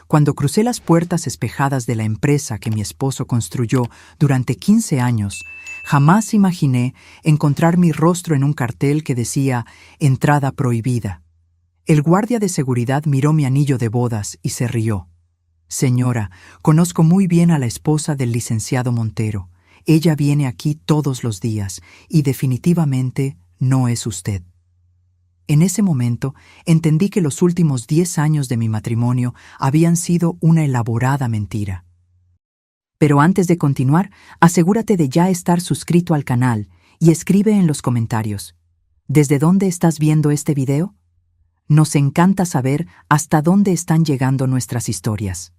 Cuando crucé las puertas espejadas de la empresa que mi esposo construyó durante 15 años, jamás imaginé encontrar mi rostro en un cartel que decía «Entrada prohibida». El guardia de seguridad miró mi anillo de bodas y se rió. «Señora, conozco muy bien a la esposa del licenciado Montero. Ella viene aquí todos los días y definitivamente no es usted». En ese momento entendí que los últimos 10 años de mi matrimonio habían sido una elaborada mentira. Pero antes de continuar, asegúrate de ya estar suscrito al canal y escribe en los comentarios: ¿desde dónde estás viendo este video? Nos encanta saber hasta dónde están llegando nuestras historias.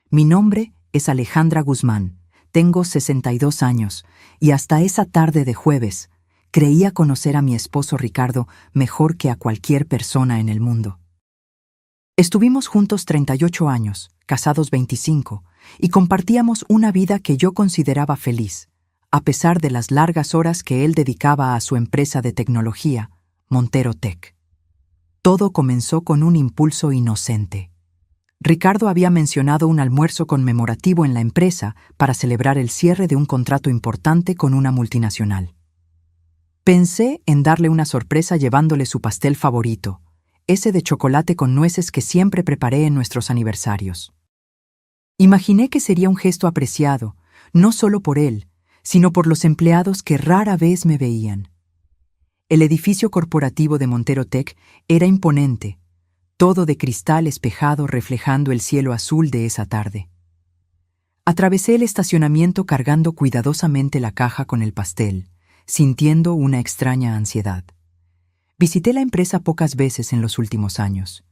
Mi nombre es Alejandra Guzmán, tengo 62 años y hasta esa tarde de jueves creía conocer a mi esposo Ricardo mejor que a cualquier persona en el mundo. Estuvimos juntos 38 años, casados 25, y compartíamos una vida que yo consideraba feliz, a pesar de las largas horas que él dedicaba a su empresa de tecnología, Montero Tech. Todo comenzó con un impulso inocente. Ricardo había mencionado un almuerzo conmemorativo en la empresa para celebrar el cierre de un contrato importante con una multinacional. Pensé en darle una sorpresa llevándole su pastel favorito, ese de chocolate con nueces que siempre preparé en nuestros aniversarios. Imaginé que sería un gesto apreciado, no solo por él, sino por los empleados que rara vez me veían. El edificio corporativo de Montero Tech era imponente, todo de cristal espejado reflejando el cielo azul de esa tarde. Atravesé el estacionamiento cargando cuidadosamente la caja con el pastel, sintiendo una extraña ansiedad. Visité la empresa pocas veces en los últimos años.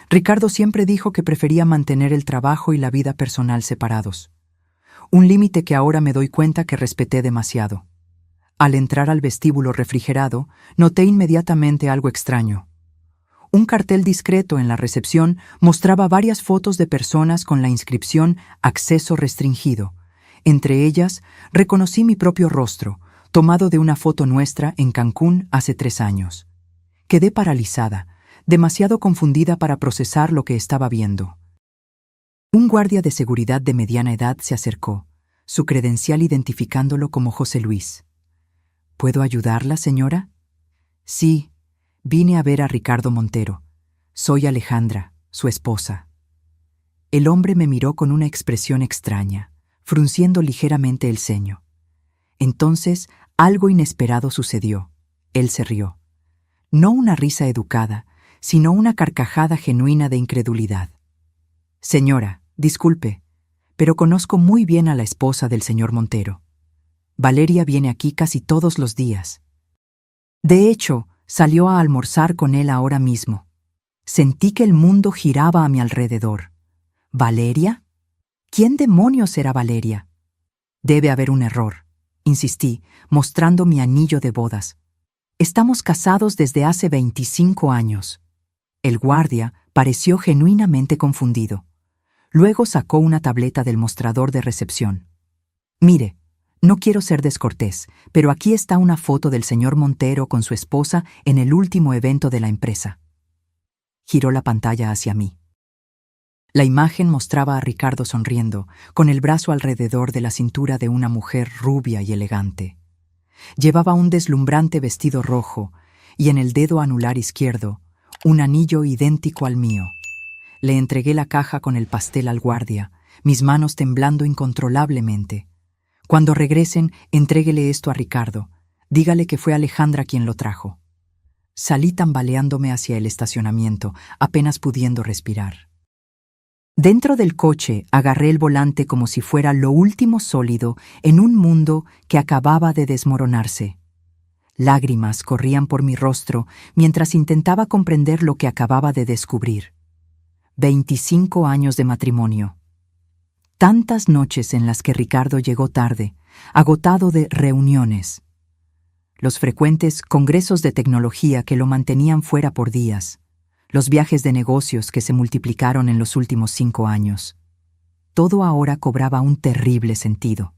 Ricardo siempre dijo que prefería mantener el trabajo y la vida personal separados, un límite que ahora me doy cuenta que respeté demasiado. Al entrar al vestíbulo refrigerado, noté inmediatamente algo extraño. Un cartel discreto en la recepción mostraba varias fotos de personas con la inscripción «Acceso restringido». Entre ellas, reconocí mi propio rostro, tomado de una foto nuestra en Cancún hace 3 años. Quedé paralizada, demasiado confundida para procesar lo que estaba viendo. Un guardia de seguridad de mediana edad se acercó, su credencial identificándolo como José Luis. ¿Puedo ayudarla, señora? Sí, vine a ver a Ricardo Montero. Soy Alejandra, su esposa. El hombre me miró con una expresión extraña, frunciendo ligeramente el ceño. Entonces, algo inesperado sucedió. Él se rió. No una risa educada, sino una carcajada genuina de incredulidad. Señora, disculpe, pero conozco muy bien a la esposa del señor Montero. Valeria viene aquí casi todos los días. De hecho, salió a almorzar con él ahora mismo. Sentí que el mundo giraba a mi alrededor. ¿Valeria? ¿Quién demonios era Valeria? Debe haber un error, insistí, mostrando mi anillo de bodas. Estamos casados desde hace 25 años. El guardia pareció genuinamente confundido. Luego sacó una tableta del mostrador de recepción. Mire, no quiero ser descortés, pero aquí está una foto del señor Montero con su esposa en el último evento de la empresa. Giró la pantalla hacia mí. La imagen mostraba a Ricardo sonriendo, con el brazo alrededor de la cintura de una mujer rubia y elegante. Llevaba un deslumbrante vestido rojo y en el dedo anular izquierdo un anillo idéntico al mío. Le entregué la caja con el pastel al guardia, mis manos temblando incontrolablemente. Cuando regresen, entréguele esto a Ricardo. Dígale que fue Alejandra quien lo trajo. Salí tambaleándome hacia el estacionamiento, apenas pudiendo respirar. Dentro del coche agarré el volante como si fuera lo último sólido en un mundo que acababa de desmoronarse. Lágrimas corrían por mi rostro mientras intentaba comprender lo que acababa de descubrir. 25 años de matrimonio. Tantas noches en las que Ricardo llegó tarde, agotado de reuniones. Los frecuentes congresos de tecnología que lo mantenían fuera por días. Los viajes de negocios que se multiplicaron en los últimos 5 años. Todo ahora cobraba un terrible sentido.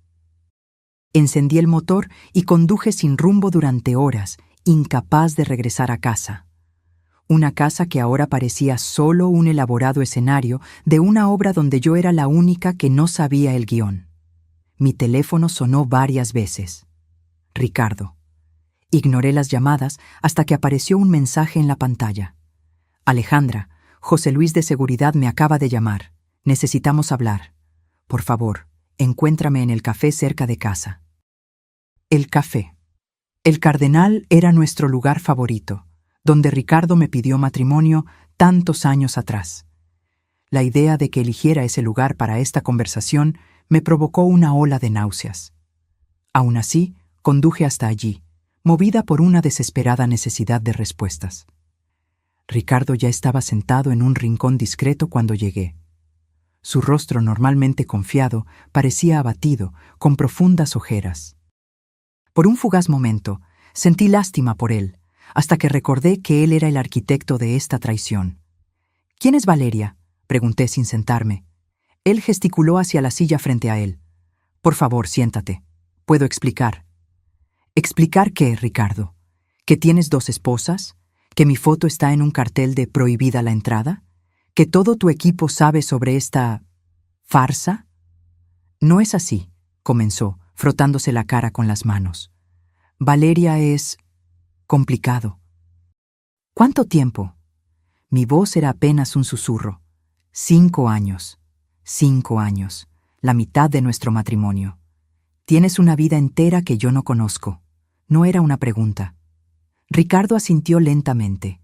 Encendí el motor y conduje sin rumbo durante horas, incapaz de regresar a casa. Una casa que ahora parecía solo un elaborado escenario de una obra donde yo era la única que no sabía el guión. Mi teléfono sonó varias veces. Ricardo. Ignoré las llamadas hasta que apareció un mensaje en la pantalla. Alejandra, José Luis de Seguridad me acaba de llamar. Necesitamos hablar. Por favor, encuéntrame en el café cerca de casa. El café. El Cardenal era nuestro lugar favorito, donde Ricardo me pidió matrimonio tantos años atrás. La idea de que eligiera ese lugar para esta conversación me provocó una ola de náuseas. Aún así, conduje hasta allí, movida por una desesperada necesidad de respuestas. Ricardo ya estaba sentado en un rincón discreto cuando llegué. Su rostro, normalmente confiado, parecía abatido, con profundas ojeras. Por un fugaz momento, sentí lástima por él, hasta que recordé que él era el arquitecto de esta traición. «¿Quién es Valeria?», pregunté sin sentarme. Él gesticuló hacia la silla frente a él. «Por favor, siéntate. Puedo explicar». «¿Explicar qué, Ricardo? ¿Que tienes 2 esposas? ¿Que mi foto está en un cartel de prohibida la entrada? ¿Que todo tu equipo sabe sobre esta farsa?» «No es así», comenzó, frotándose la cara con las manos. «Valeria es complicado». «¿Cuánto tiempo?» Mi voz era apenas un susurro. 5 años. 5 años. La mitad de nuestro matrimonio. Tienes una vida entera que yo no conozco. No era una pregunta. Ricardo asintió lentamente.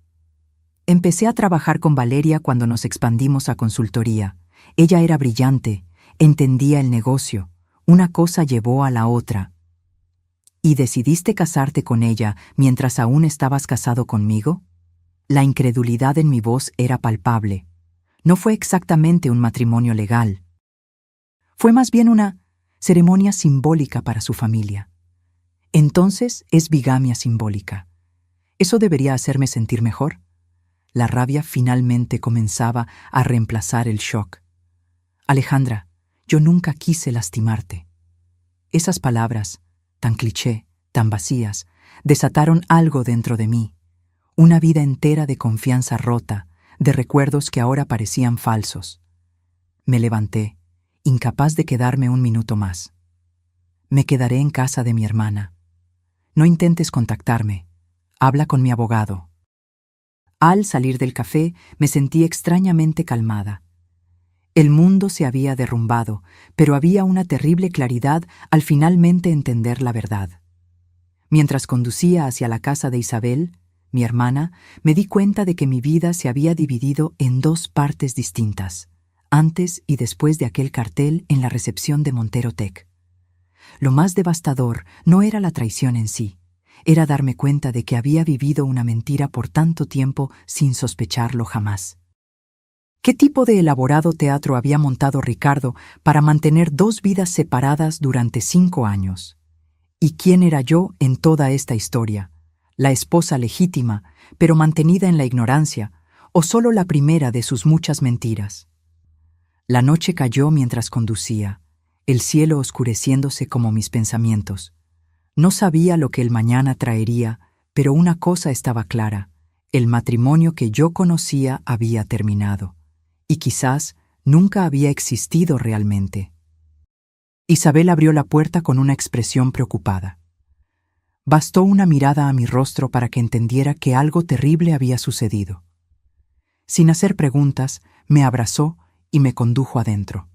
Empecé a trabajar con Valeria cuando nos expandimos a consultoría. Ella era brillante, entendía el negocio. Una cosa llevó a la otra. ¿Y decidiste casarte con ella mientras aún estabas casado conmigo? La incredulidad en mi voz era palpable. No fue exactamente un matrimonio legal. Fue más bien una ceremonia simbólica para su familia. Entonces es bigamia simbólica. ¿Eso debería hacerme sentir mejor? La rabia finalmente comenzaba a reemplazar el shock. Alejandra, yo nunca quise lastimarte. Esas palabras, tan cliché, tan vacías, desataron algo dentro de mí. Una vida entera de confianza rota, de recuerdos que ahora parecían falsos. Me levanté, incapaz de quedarme un minuto más. Me quedaré en casa de mi hermana. No intentes contactarme. Habla con mi abogado. Al salir del café, me sentí extrañamente calmada. El mundo se había derrumbado, pero había una terrible claridad al finalmente entender la verdad. Mientras conducía hacia la casa de Isabel, mi hermana, me di cuenta de que mi vida se había dividido en 2 partes distintas, antes y después de aquel cartel en la recepción de Montero Tech. Lo más devastador no era la traición en sí, era darme cuenta de que había vivido una mentira por tanto tiempo sin sospecharlo jamás. ¿Qué tipo de elaborado teatro había montado Ricardo para mantener 2 vidas separadas durante 5 años? ¿Y quién era yo en toda esta historia? ¿La esposa legítima, pero mantenida en la ignorancia, o solo la primera de sus muchas mentiras? La noche cayó mientras conducía, el cielo oscureciéndose como mis pensamientos. No sabía lo que el mañana traería, pero una cosa estaba clara: el matrimonio que yo conocía había terminado, y quizás nunca había existido realmente. Isabel abrió la puerta con una expresión preocupada. Bastó una mirada a mi rostro para que entendiera que algo terrible había sucedido. Sin hacer preguntas, me abrazó y me condujo adentro.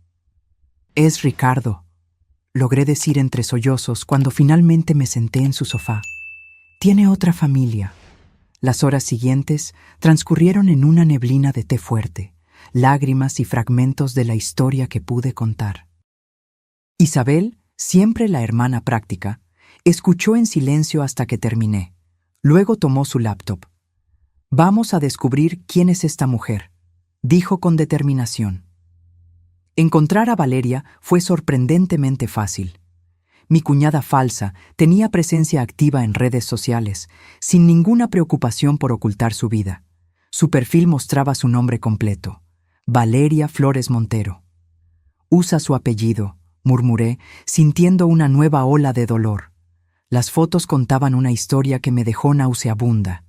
«Es Ricardo», logré decir entre sollozos cuando finalmente me senté en su sofá. «Tiene otra familia». Las horas siguientes transcurrieron en una neblina de té fuerte, lágrimas y fragmentos de la historia que pude contar. Isabel, siempre la hermana práctica, escuchó en silencio hasta que terminé. Luego tomó su laptop. «Vamos a descubrir quién es esta mujer», dijo con determinación. Encontrar a Valeria fue sorprendentemente fácil. Mi cuñada falsa tenía presencia activa en redes sociales, sin ninguna preocupación por ocultar su vida. Su perfil mostraba su nombre completo: Valeria Flores Montero. «Usa su apellido», murmuré, sintiendo una nueva ola de dolor. Las fotos contaban una historia que me dejó nauseabunda.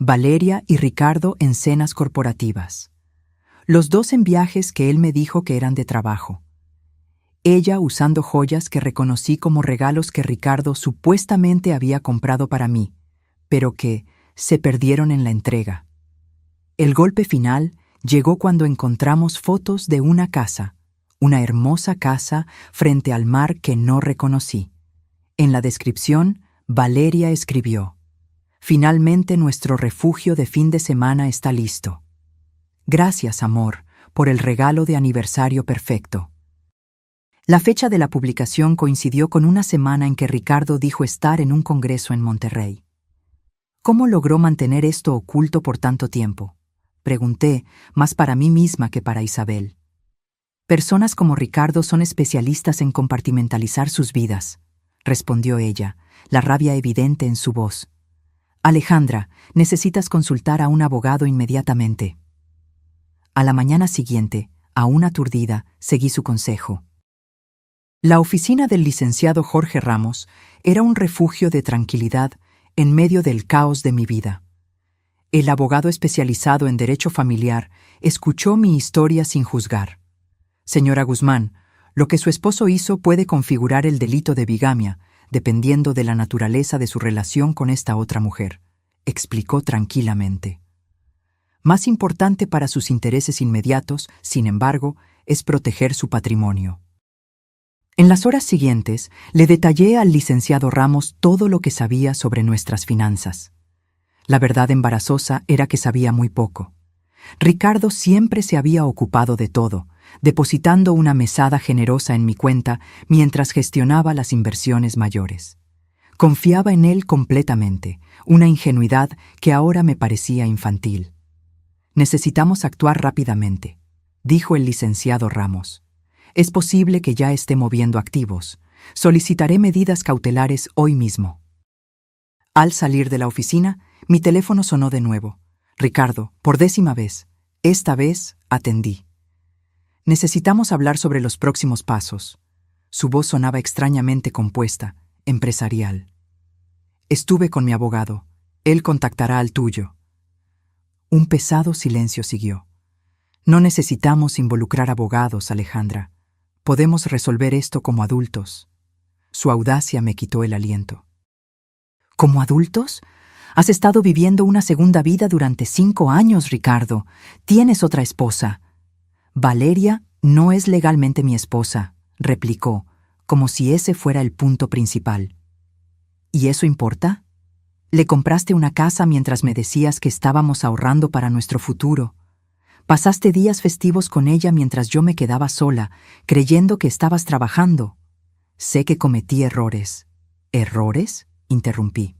Valeria y Ricardo en cenas corporativas. Los dos en viajes que él me dijo que eran de trabajo. Ella usando joyas que reconocí como regalos que Ricardo supuestamente había comprado para mí, pero que se perdieron en la entrega. El golpe final llegó cuando encontramos fotos de una casa, una hermosa casa frente al mar que no reconocí. En la descripción, Valeria escribió: «Finalmente nuestro refugio de fin de semana está listo. Gracias, amor, por el regalo de aniversario perfecto». La fecha de la publicación coincidió con una semana en que Ricardo dijo estar en un congreso en Monterrey. ¿Cómo logró mantener esto oculto por tanto tiempo?, pregunté, más para mí misma que para Isabel. Personas como Ricardo son especialistas en compartimentalizar sus vidas, respondió ella, la rabia evidente en su voz. Alejandra, necesitas consultar a un abogado inmediatamente. A la mañana siguiente, aún aturdida, seguí su consejo. La oficina del licenciado Jorge Ramos era un refugio de tranquilidad en medio del caos de mi vida. El abogado especializado en derecho familiar escuchó mi historia sin juzgar. Señora Guzmán, lo que su esposo hizo puede configurar el delito de bigamia, dependiendo de la naturaleza de su relación con esta otra mujer, explicó tranquilamente. Más importante para sus intereses inmediatos, sin embargo, es proteger su patrimonio. En las horas siguientes, le detallé al licenciado Ramos todo lo que sabía sobre nuestras finanzas. La verdad embarazosa era que sabía muy poco. Ricardo siempre se había ocupado de todo, depositando una mesada generosa en mi cuenta mientras gestionaba las inversiones mayores. Confiaba en él completamente, una ingenuidad que ahora me parecía infantil. «Necesitamos actuar rápidamente», dijo el licenciado Ramos. «Es posible que ya esté moviendo activos. Solicitaré medidas cautelares hoy mismo». Al salir de la oficina, mi teléfono sonó de nuevo. «Ricardo, por 10ª vez. Esta vez atendí. Necesitamos hablar sobre los próximos pasos». Su voz sonaba extrañamente compuesta, empresarial. «Estuve con mi abogado. Él contactará al tuyo». Un pesado silencio siguió. «No necesitamos involucrar abogados, Alejandra. Podemos resolver esto como adultos». Su audacia me quitó el aliento. «¿Como adultos? Has estado viviendo una segunda vida durante 5 años, Ricardo. Tienes otra esposa». «Valeria no es legalmente mi esposa», replicó, como si ese fuera el punto principal. «¿Y eso importa? Le compraste una casa mientras me decías que estábamos ahorrando para nuestro futuro. Pasaste días festivos con ella mientras yo me quedaba sola, creyendo que estabas trabajando. Sé que cometí errores». «¿Errores?», interrumpí.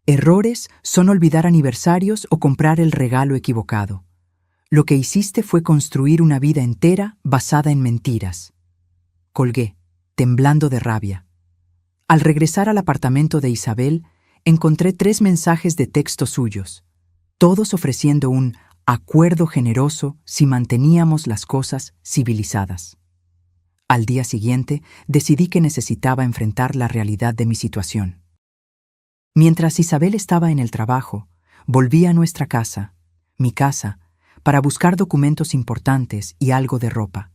«Errores son olvidar aniversarios o comprar el regalo equivocado. Lo que hiciste fue construir una vida entera basada en mentiras». Colgué, temblando de rabia. Al regresar al apartamento de Isabel, encontré 3 mensajes de texto suyos, todos ofreciendo un acuerdo generoso si manteníamos las cosas civilizadas. Al día siguiente, decidí que necesitaba enfrentar la realidad de mi situación. Mientras Isabel estaba en el trabajo, volví a nuestra casa, mi casa, para buscar documentos importantes y algo de ropa.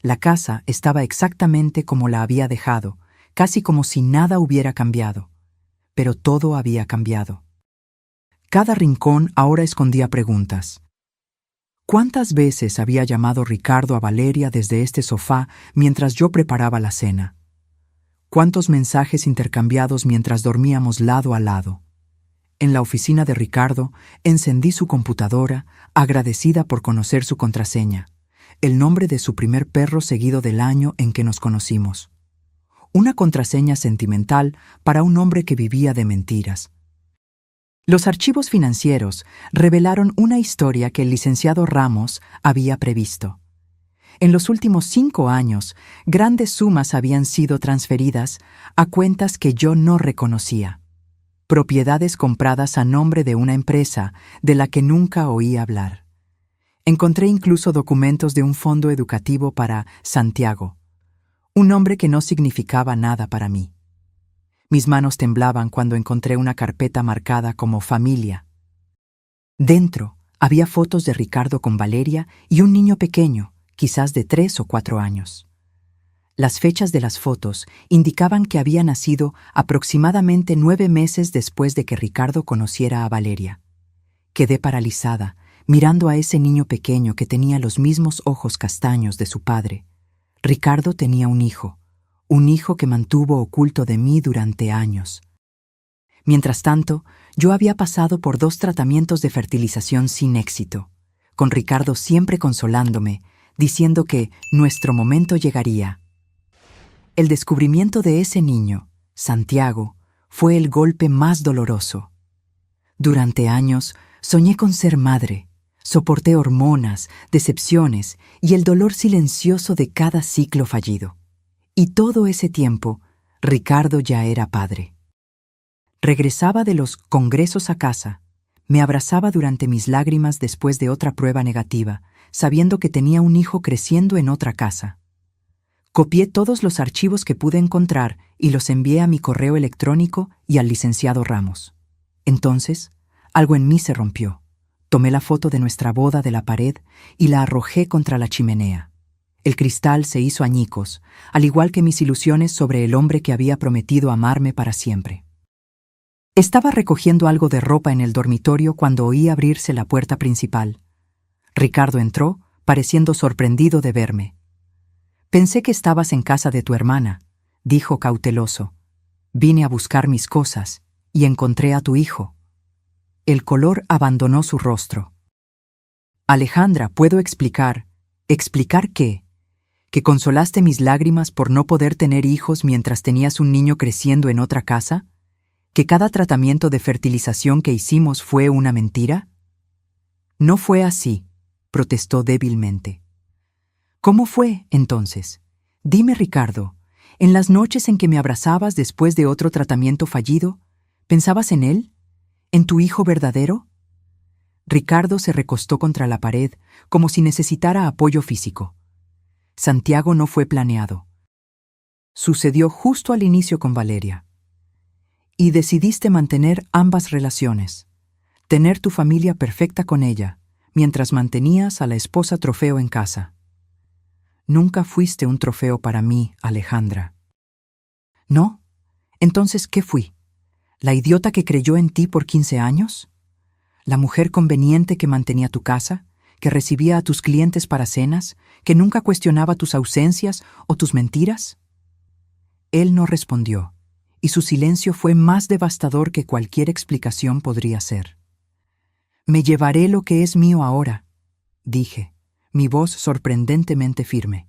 La casa estaba exactamente como la había dejado, casi como si nada hubiera cambiado. Pero todo había cambiado. Cada rincón ahora escondía preguntas. ¿Cuántas veces había llamado Ricardo a Valeria desde este sofá mientras yo preparaba la cena? ¿Cuántos mensajes intercambiados mientras dormíamos lado a lado? En la oficina de Ricardo, encendí su computadora, agradecida por conocer su contraseña, el nombre de su primer perro seguido del año en que nos conocimos. Una contraseña sentimental para un hombre que vivía de mentiras. Los archivos financieros revelaron una historia que el licenciado Ramos había previsto. En los últimos 5 años, grandes sumas habían sido transferidas a cuentas que yo no reconocía. Propiedades compradas a nombre de una empresa de la que nunca oí hablar. Encontré incluso documentos de un fondo educativo para Santiago, un nombre que no significaba nada para mí. Mis manos temblaban cuando encontré una carpeta marcada como familia. Dentro había fotos de Ricardo con Valeria y un niño pequeño, quizás de 3 o 4 años. Las fechas de las fotos indicaban que había nacido aproximadamente 9 meses después de que Ricardo conociera a Valeria. Quedé paralizada, mirando a ese niño pequeño que tenía los mismos ojos castaños de su padre. Ricardo tenía un hijo que mantuvo oculto de mí durante años. Mientras tanto, yo había pasado por 2 tratamientos de fertilización sin éxito, con Ricardo siempre consolándome, diciendo que nuestro momento llegaría. El descubrimiento de ese niño, Santiago, fue el golpe más doloroso. Durante años soñé con ser madre, soporté hormonas, decepciones y el dolor silencioso de cada ciclo fallido. Y todo ese tiempo, Ricardo ya era padre. Regresaba de los congresos a casa, me abrazaba durante mis lágrimas después de otra prueba negativa, sabiendo que tenía un hijo creciendo en otra casa. Copié todos los archivos que pude encontrar y los envié a mi correo electrónico y al licenciado Ramos. Entonces, algo en mí se rompió. Tomé la foto de nuestra boda de la pared y la arrojé contra la chimenea. El cristal se hizo añicos, al igual que mis ilusiones sobre el hombre que había prometido amarme para siempre. Estaba recogiendo algo de ropa en el dormitorio cuando oí abrirse la puerta principal. Ricardo entró, pareciendo sorprendido de verme. «Pensé que estabas en casa de tu hermana», dijo cauteloso. «Vine a buscar mis cosas y encontré a tu hijo». El color abandonó su rostro. «Alejandra, ¿puedo explicar? ¿Explicar qué? ¿Que consolaste mis lágrimas por no poder tener hijos mientras tenías un niño creciendo en otra casa? ¿Que cada tratamiento de fertilización que hicimos fue una mentira?» «No fue así», protestó débilmente. «¿Cómo fue, entonces? Dime, Ricardo, en las noches en que me abrazabas después de otro tratamiento fallido, ¿pensabas en él? ¿En tu hijo verdadero?» Ricardo se recostó contra la pared, como si necesitara apoyo físico. «Santiago no fue planeado. Sucedió justo al inicio con Valeria. Y decidiste mantener ambas relaciones, tener tu familia perfecta con ella, mientras mantenías a la esposa trofeo en casa. Nunca fuiste un trofeo para mí, Alejandra». «¿No? Entonces, ¿qué fui? ¿La idiota que creyó en ti por 15 años? ¿La mujer conveniente que mantenía tu casa, que recibía a tus clientes para cenas, que nunca cuestionaba tus ausencias o tus mentiras?» Él no respondió, y su silencio fue más devastador que cualquier explicación podría ser. «Me llevaré lo que es mío ahora», dije, mi voz sorprendentemente firme.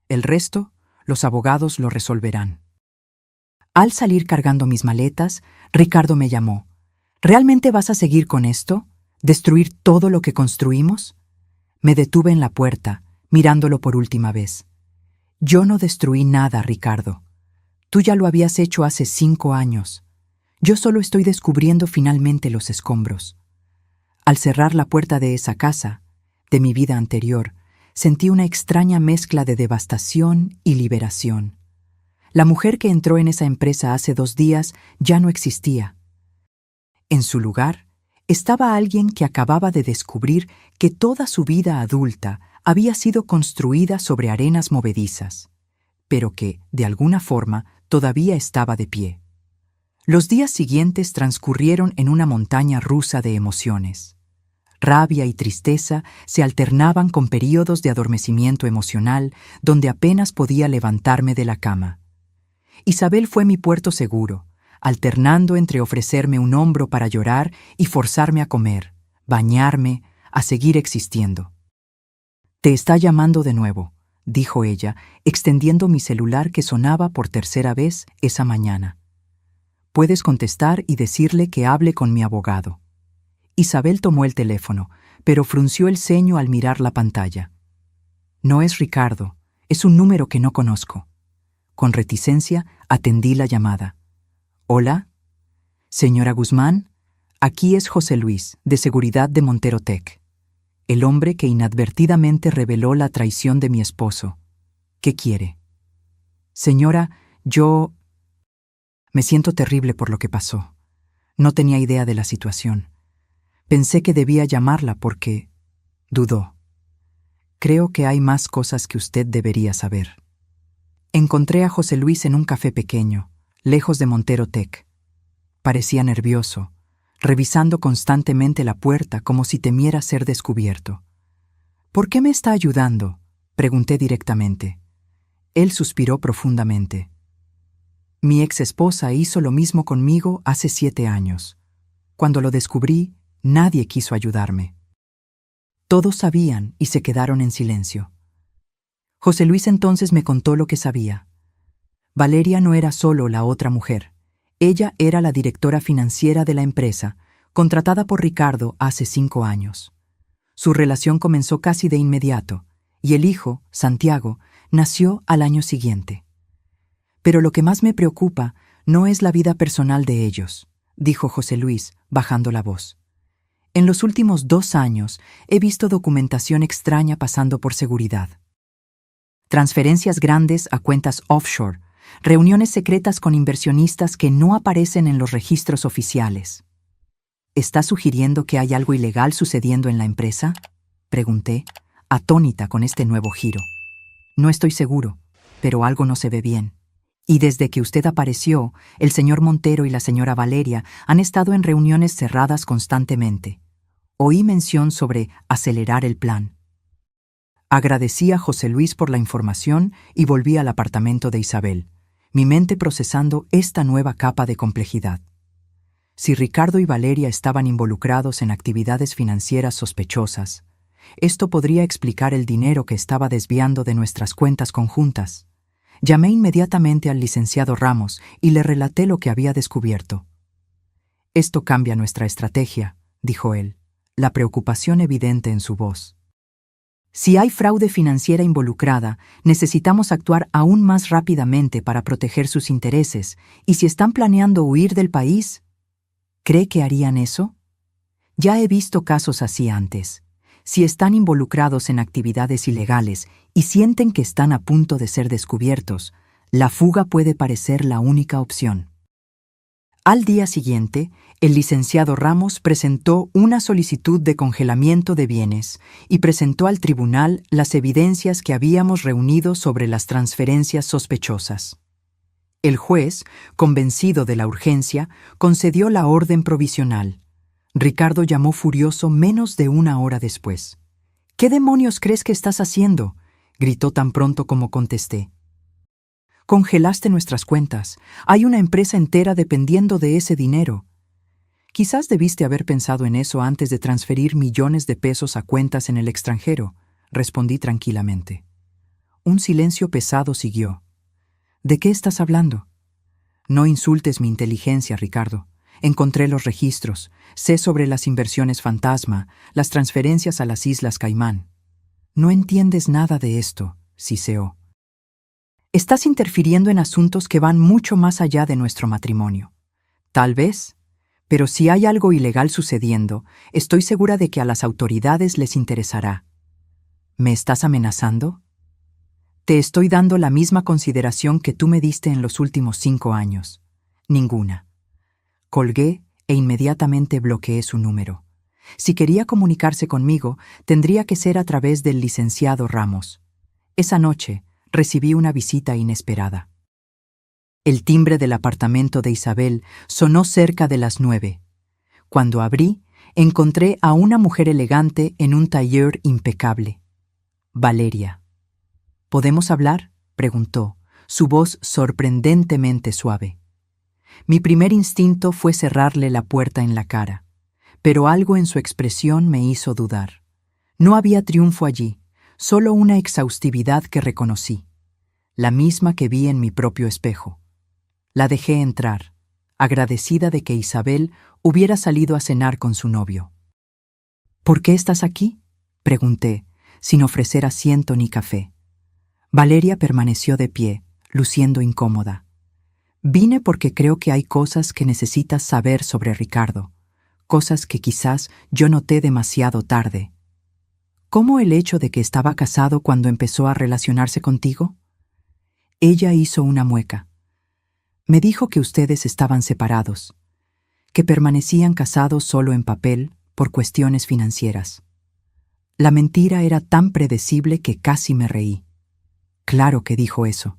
«El resto, los abogados lo resolverán». Al salir cargando mis maletas, Ricardo me llamó. «¿Realmente vas a seguir con esto? ¿Destruir todo lo que construimos?» Me detuve en la puerta, mirándolo por última vez. «Yo no destruí nada, Ricardo. Tú ya lo habías hecho hace 5 años. Yo solo estoy descubriendo finalmente los escombros». Al cerrar la puerta de esa casa, de mi vida anterior, sentí una extraña mezcla de devastación y liberación. La mujer que entró en esa empresa hace 2 días ya no existía. En su lugar, estaba alguien que acababa de descubrir que toda su vida adulta había sido construida sobre arenas movedizas, pero que, de alguna forma, todavía estaba de pie. Los días siguientes transcurrieron en una montaña rusa de emociones. Rabia y tristeza se alternaban con períodos de adormecimiento emocional donde apenas podía levantarme de la cama. Isabel fue mi puerto seguro, alternando entre ofrecerme un hombro para llorar y forzarme a comer, bañarme, a seguir existiendo. «Te está llamando de nuevo», dijo ella, extendiendo mi celular que sonaba por 3ª vez esa mañana. «Puedes contestar y decirle que hable con mi abogado». Isabel tomó el teléfono, pero frunció el ceño al mirar la pantalla. «No es Ricardo, es un número que no conozco». Con reticencia atendí la llamada. «¿Hola? Señora Guzmán, aquí es José Luis, de Seguridad de Montero Tech, el hombre que inadvertidamente reveló la traición de mi esposo. ¿Qué quiere?» «Señora, yo... me siento terrible por lo que pasó. No tenía idea de la situación. Pensé que debía llamarla porque... dudó. Creo que hay más cosas que usted debería saber. Encontré a José Luis en un café pequeño, lejos de Montero Tech. Parecía nervioso, revisando constantemente la puerta como si temiera ser descubierto. ¿Por qué me está ayudando?, pregunté directamente. Él suspiró profundamente. Mi ex esposa hizo lo mismo conmigo hace 7 años. Cuando lo descubrí, nadie quiso ayudarme. Todos sabían y se quedaron en silencio. José Luis entonces me contó lo que sabía. Valeria no era solo la otra mujer. Ella era la directora financiera de la empresa, contratada por Ricardo hace 5 años. Su relación comenzó casi de inmediato, y el hijo, Santiago, nació al año siguiente. Pero lo que más me preocupa no es la vida personal de ellos, dijo José Luis, bajando la voz. En los últimos 2 años he visto documentación extraña pasando por seguridad. Transferencias grandes a cuentas offshore, reuniones secretas con inversionistas que no aparecen en los registros oficiales. ¿Está sugiriendo que hay algo ilegal sucediendo en la empresa?, pregunté, atónita con este nuevo giro. No estoy seguro, pero algo no se ve bien. Y desde que usted apareció, el señor Montero y la señora Valeria han estado en reuniones cerradas constantemente. Oí mención sobre acelerar el plan. Agradecí a José Luis por la información y volví al apartamento de Isabel, mi mente procesando esta nueva capa de complejidad. Si Ricardo y Valeria estaban involucrados en actividades financieras sospechosas, esto podría explicar el dinero que estaba desviando de nuestras cuentas conjuntas. Llamé inmediatamente al licenciado Ramos y le relaté lo que había descubierto. «Esto cambia nuestra estrategia», dijo él, la preocupación evidente en su voz. «Si hay fraude financiera involucrada, necesitamos actuar aún más rápidamente para proteger sus intereses, y si están planeando huir del país, ¿cree que harían eso? Ya he visto casos así antes. Si están involucrados en actividades ilegales y sienten que están a punto de ser descubiertos, la fuga puede parecer la única opción». Al día siguiente, el licenciado Ramos presentó una solicitud de congelamiento de bienes y presentó al tribunal las evidencias que habíamos reunido sobre las transferencias sospechosas. El juez, convencido de la urgencia, concedió la orden provisional. Ricardo llamó furioso menos de 1 hora después. «¿Qué demonios crees que estás haciendo?», gritó tan pronto como contesté. «Congelaste nuestras cuentas. Hay una empresa entera dependiendo de ese dinero». «Quizás debiste haber pensado en eso antes de transferir millones de pesos a cuentas en el extranjero», respondí tranquilamente. Un silencio pesado siguió. «¿De qué estás hablando?». «No insultes mi inteligencia, Ricardo. Encontré los registros, sé sobre las inversiones fantasma, las transferencias a las Islas Caimán». «No entiendes nada de esto», siseó. «Estás interfiriendo en asuntos que van mucho más allá de nuestro matrimonio». «Tal vez, pero si hay algo ilegal sucediendo, estoy segura de que a las autoridades les interesará». «¿Me estás amenazando?». «Te estoy dando la misma consideración que tú me diste en los últimos 5 años». «Ninguna». Colgué e inmediatamente bloqueé su número. Si quería comunicarse conmigo, tendría que ser a través del licenciado Ramos. Esa noche recibí una visita inesperada. El timbre del apartamento de Isabel sonó cerca de las 9. Cuando abrí, encontré a una mujer elegante en un tailleur impecable. Valeria. «¿Podemos hablar?», preguntó, su voz sorprendentemente suave. Mi primer instinto fue cerrarle la puerta en la cara, pero algo en su expresión me hizo dudar. No había triunfo allí, solo una exhaustividad que reconocí, la misma que vi en mi propio espejo. La dejé entrar, agradecida de que Isabel hubiera salido a cenar con su novio. «¿Por qué estás aquí?», pregunté, sin ofrecer asiento ni café. Valeria permaneció de pie, luciendo incómoda. «Vine porque creo que hay cosas que necesitas saber sobre Ricardo, cosas que quizás yo noté demasiado tarde». «¿Cómo el hecho de que estaba casado cuando empezó a relacionarse contigo?». Ella hizo una mueca. «Me dijo que ustedes estaban separados, que permanecían casados solo en papel, por cuestiones financieras. La mentira era tan predecible que casi me reí. Claro que dijo eso.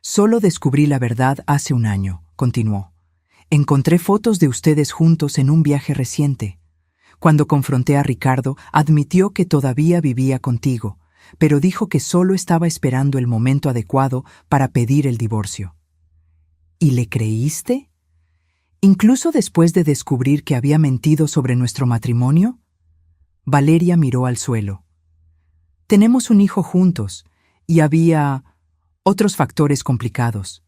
Solo descubrí la verdad hace un año, continuó. Encontré fotos de ustedes juntos en un viaje reciente. Cuando confronté a Ricardo, admitió que todavía vivía contigo, pero dijo que solo estaba esperando el momento adecuado para pedir el divorcio. ¿Y le creíste? ¿Incluso después de descubrir que había mentido sobre nuestro matrimonio? Valeria miró al suelo. Tenemos un hijo juntos, y había otros factores complicados.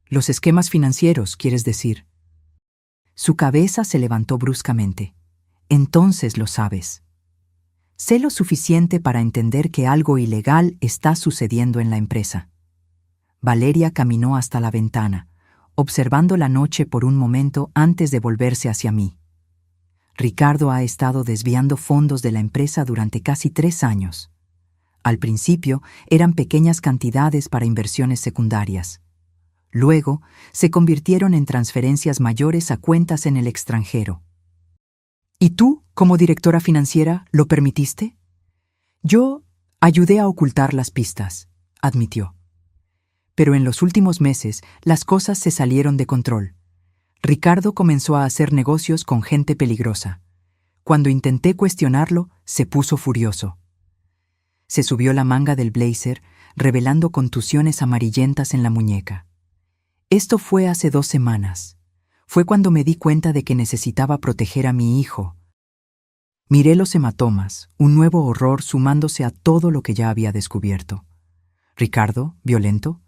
Los esquemas financieros, quieres decir. Su cabeza se levantó bruscamente. Entonces lo sabes. Sé lo suficiente para entender que algo ilegal está sucediendo en la empresa. Valeria caminó hasta la ventana, observando la noche por un momento antes de volverse hacia mí. Ricardo ha estado desviando fondos de la empresa durante casi 3 años. Al principio eran pequeñas cantidades para inversiones secundarias. Luego se convirtieron en transferencias mayores a cuentas en el extranjero. ¿Y tú, como directora financiera, lo permitiste? Yo ayudé a ocultar las pistas, admitió. Pero en los últimos meses las cosas se salieron de control. Ricardo comenzó a hacer negocios con gente peligrosa. Cuando intenté cuestionarlo, se puso furioso. Se subió la manga del blazer, revelando contusiones amarillentas en la muñeca. Esto fue hace 2 semanas. Fue cuando me di cuenta de que necesitaba proteger a mi hijo. Miré los hematomas, un nuevo horror sumándose a todo lo que ya había descubierto. Ricardo, violento,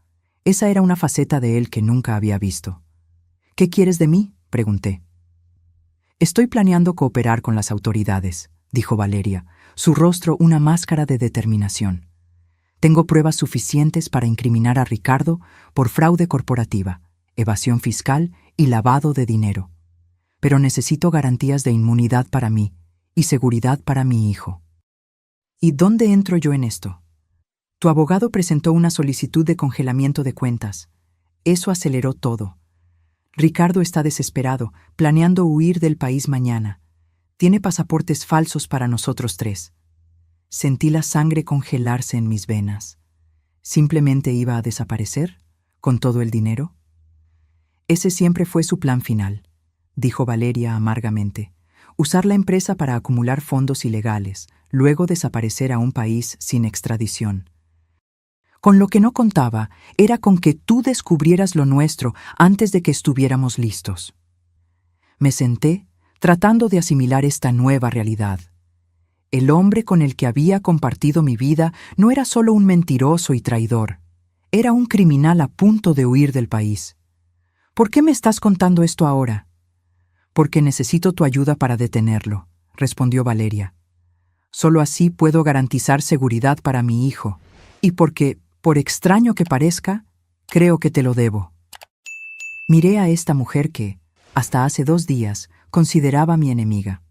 esa era una faceta de él que nunca había visto. ¿Qué quieres de mí?, pregunté. Estoy planeando cooperar con las autoridades, dijo Valeria, su rostro una máscara de determinación. Tengo pruebas suficientes para incriminar a Ricardo por fraude corporativa, evasión fiscal y lavado de dinero. Pero necesito garantías de inmunidad para mí y seguridad para mi hijo. ¿Y dónde entro yo en esto? Tu abogado presentó una solicitud de congelamiento de cuentas. Eso aceleró todo. Ricardo está desesperado, planeando huir del país mañana. Tiene pasaportes falsos para nosotros 3. Sentí la sangre congelarse en mis venas. ¿Simplemente iba a desaparecer, con todo el dinero? Ese siempre fue su plan final, dijo Valeria amargamente. Usar la empresa para acumular fondos ilegales, luego desaparecer a un país sin extradición. Con lo que no contaba era con que tú descubrieras lo nuestro antes de que estuviéramos listos. Me senté, tratando de asimilar esta nueva realidad. El hombre con el que había compartido mi vida no era solo un mentiroso y traidor, era un criminal a punto de huir del país. ¿Por qué me estás contando esto ahora? Porque necesito tu ayuda para detenerlo, respondió Valeria. Solo así puedo garantizar seguridad para mi hijo, y porque, por extraño que parezca, creo que te lo debo. Miré a esta mujer que, hasta hace 2 días, consideraba mi enemiga.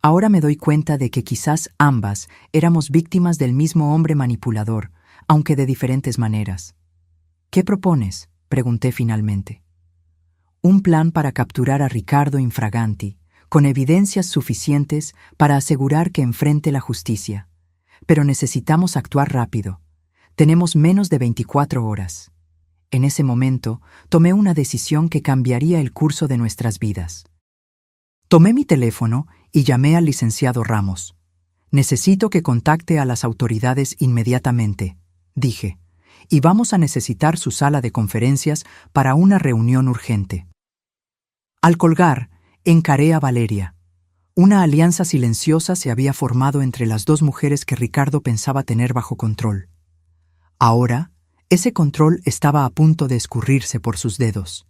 Ahora me doy cuenta de que quizás ambas éramos víctimas del mismo hombre manipulador, aunque de diferentes maneras. ¿Qué propones?, pregunté finalmente. Un plan para capturar a Ricardo infraganti, con evidencias suficientes para asegurar que enfrente la justicia. Pero necesitamos actuar rápido. Tenemos menos de 24 horas. En ese momento, tomé una decisión que cambiaría el curso de nuestras vidas. Tomé mi teléfono y llamé al licenciado Ramos. Necesito que contacte a las autoridades inmediatamente, dije, y vamos a necesitar su sala de conferencias para una reunión urgente. Al colgar, encaré a Valeria. Una alianza silenciosa se había formado entre las 2 mujeres que Ricardo pensaba tener bajo control. Ahora, ese control estaba a punto de escurrirse por sus dedos.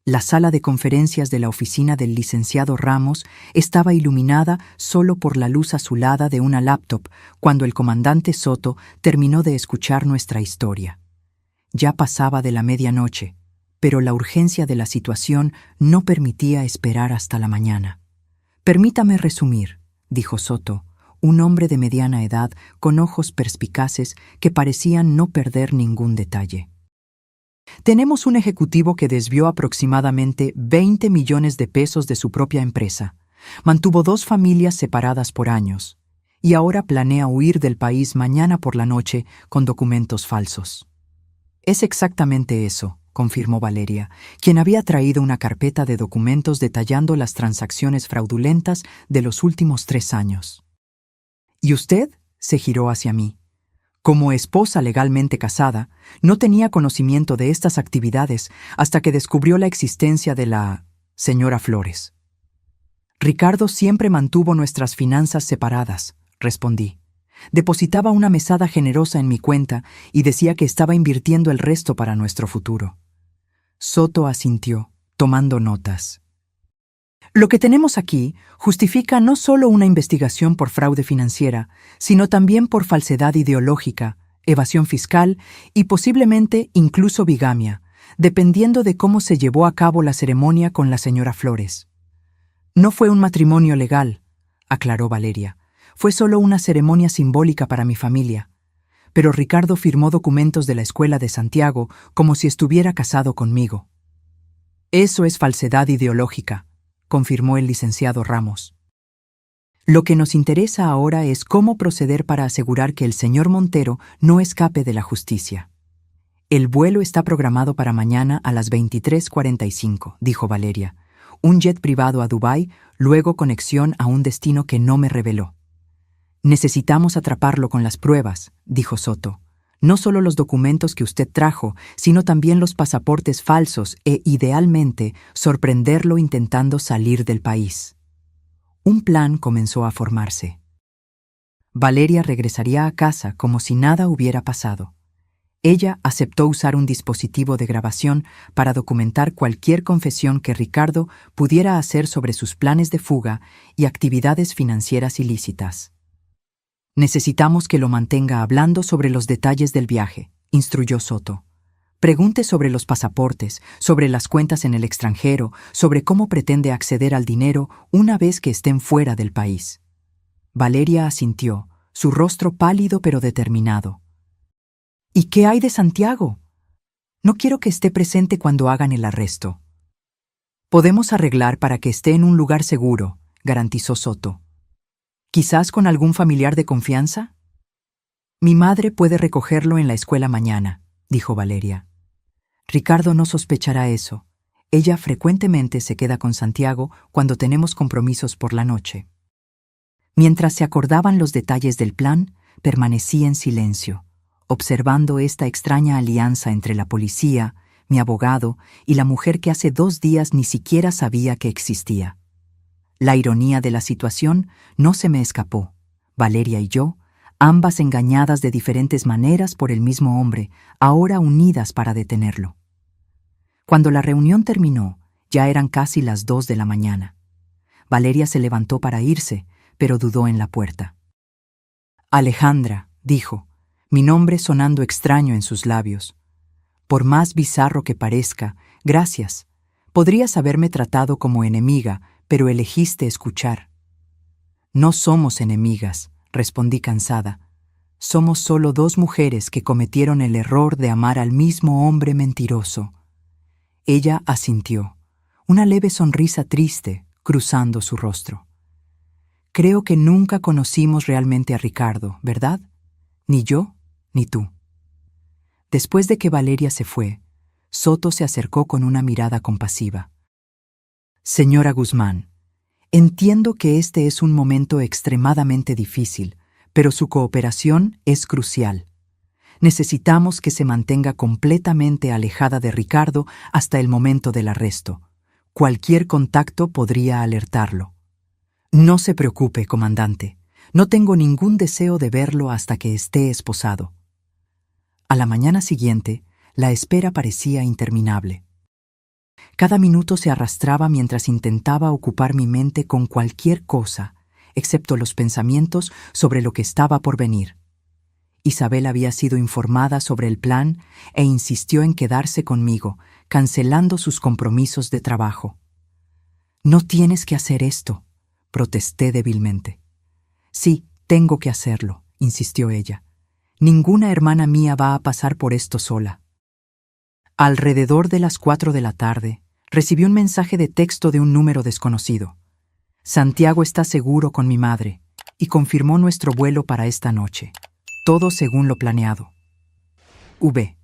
La sala de conferencias de la oficina del licenciado Ramos estaba iluminada solo por la luz azulada de una laptop cuando el comandante Soto terminó de escuchar nuestra historia. Ya pasaba de la medianoche, pero la urgencia de la situación no permitía esperar hasta la mañana. Permítame resumir, dijo Soto, un hombre de mediana edad con ojos perspicaces que parecían no perder ningún detalle. Tenemos un ejecutivo que desvió aproximadamente 20 millones de pesos de su propia empresa, Mantuvo 2 familias separadas por años, y ahora planea huir del país mañana por la noche con documentos falsos. Es exactamente eso, confirmó Valeria, quien había traído una carpeta de documentos detallando las transacciones fraudulentas de los últimos 3 años. ¿Y usted? Se giró hacia mí. Como esposa legalmente casada, no tenía conocimiento de estas actividades hasta que descubrió la existencia de la señora Flores. Ricardo siempre mantuvo nuestras finanzas separadas, respondí. Depositaba una mesada generosa en mi cuenta y decía que estaba invirtiendo el resto para nuestro futuro. Soto asintió, tomando notas. Lo que tenemos aquí justifica no solo una investigación por fraude financiera, sino también por falsedad ideológica, evasión fiscal y posiblemente incluso bigamia, dependiendo de cómo se llevó a cabo la ceremonia con la señora Flores. No fue un matrimonio legal, aclaró Valeria. Fue solo una ceremonia simbólica para mi familia. Pero Ricardo firmó documentos de la Escuela de Santiago como si estuviera casado conmigo. Eso es falsedad ideológica, confirmó el licenciado Ramos. Lo que nos interesa ahora es cómo proceder para asegurar que el señor Montero no escape de la justicia. El vuelo está programado para mañana a las 23:45, dijo Valeria. Un jet privado a Dubái, luego conexión a un destino que no me reveló. Necesitamos atraparlo con las pruebas, dijo Soto. No solo los documentos que usted trajo, sino también los pasaportes falsos e, idealmente, sorprenderlo intentando salir del país. Un plan comenzó a formarse. Valeria regresaría a casa como si nada hubiera pasado. Ella aceptó usar un dispositivo de grabación para documentar cualquier confesión que Ricardo pudiera hacer sobre sus planes de fuga y actividades financieras ilícitas. Necesitamos que lo mantenga hablando sobre los detalles del viaje, instruyó Soto. Pregunte sobre los pasaportes, sobre las cuentas en el extranjero, sobre cómo pretende acceder al dinero una vez que estén fuera del país. Valeria asintió, su rostro pálido pero determinado. ¿Y qué hay de Santiago? No quiero que esté presente cuando hagan el arresto. Podemos arreglar para que esté en un lugar seguro, garantizó Soto. ¿Quizás con algún familiar de confianza? Mi madre puede recogerlo en la escuela mañana, dijo Valeria. Ricardo no sospechará eso. Ella frecuentemente se queda con Santiago cuando tenemos compromisos por la noche. Mientras se acordaban los detalles del plan, permanecí en silencio, observando esta extraña alianza entre la policía, mi abogado y la mujer que hace 2 días ni siquiera sabía que existía. La ironía de la situación no se me escapó. Valeria y yo, ambas engañadas de diferentes maneras por el mismo hombre, ahora unidas para detenerlo. Cuando la reunión terminó, ya eran casi las 2 de la mañana. Valeria se levantó para irse, pero dudó en la puerta. Alejandra, dijo, mi nombre sonando extraño en sus labios. Por más bizarro que parezca, gracias. Podrías haberme tratado como enemiga, pero elegiste escuchar. No somos enemigas, respondí cansada. Somos solo 2 mujeres que cometieron el error de amar al mismo hombre mentiroso. Ella asintió, una leve sonrisa triste cruzando su rostro. Creo que nunca conocimos realmente a Ricardo, ¿verdad? Ni yo, ni tú. Después de que Valeria se fue, Soto se acercó con una mirada compasiva. Señora Guzmán, entiendo que este es un momento extremadamente difícil, pero su cooperación es crucial. Necesitamos que se mantenga completamente alejada de Ricardo hasta el momento del arresto. Cualquier contacto podría alertarlo. No se preocupe, comandante. No tengo ningún deseo de verlo hasta que esté esposado. A la mañana siguiente, la espera parecía interminable. Cada minuto se arrastraba mientras intentaba ocupar mi mente con cualquier cosa, excepto los pensamientos sobre lo que estaba por venir. Isabel había sido informada sobre el plan e insistió en quedarse conmigo, cancelando sus compromisos de trabajo. «No tienes que hacer esto», protesté débilmente. «Sí, tengo que hacerlo», insistió ella. «Ninguna hermana mía va a pasar por esto sola». Alrededor de las 4 de la tarde, recibí un mensaje de texto de un número desconocido. Santiago está seguro con mi madre y confirmó nuestro vuelo para esta noche. Todo según lo planeado. V.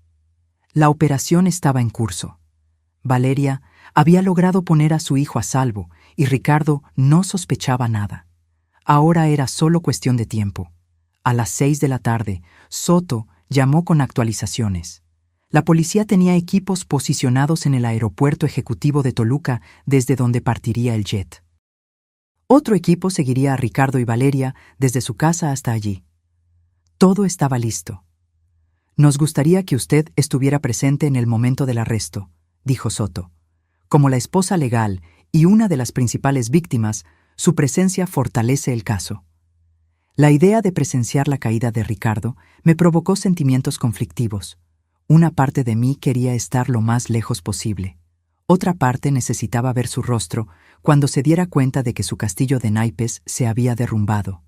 La operación estaba en curso. Valeria había logrado poner a su hijo a salvo y Ricardo no sospechaba nada. Ahora era solo cuestión de tiempo. A las 6 de la tarde, Soto llamó con actualizaciones. La policía tenía equipos posicionados en el aeropuerto ejecutivo de Toluca desde donde partiría el jet. Otro equipo seguiría a Ricardo y Valeria desde su casa hasta allí. Todo estaba listo. Nos gustaría que usted estuviera presente en el momento del arresto, dijo Soto. Como la esposa legal y una de las principales víctimas, su presencia fortalece el caso. La idea de presenciar la caída de Ricardo me provocó sentimientos conflictivos. Una parte de mí quería estar lo más lejos posible. Otra parte necesitaba ver su rostro cuando se diera cuenta de que su castillo de naipes se había derrumbado.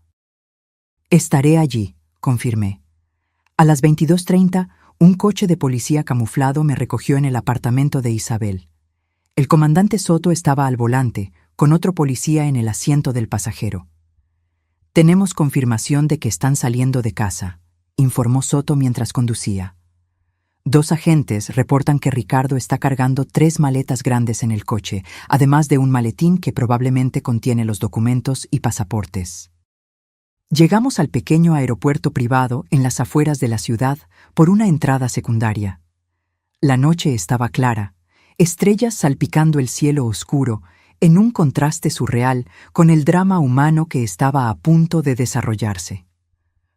Estaré allí, confirmé. A las 22:30, un coche de policía camuflado me recogió en el apartamento de Isabel. El comandante Soto estaba al volante, con otro policía en el asiento del pasajero. Tenemos confirmación de que están saliendo de casa, informó Soto mientras conducía. 2 agentes reportan que Ricardo está cargando 3 maletas grandes en el coche, además de un maletín que probablemente contiene los documentos y pasaportes. Llegamos al pequeño aeropuerto privado en las afueras de la ciudad por una entrada secundaria. La noche estaba clara, estrellas salpicando el cielo oscuro, en un contraste surreal con el drama humano que estaba a punto de desarrollarse.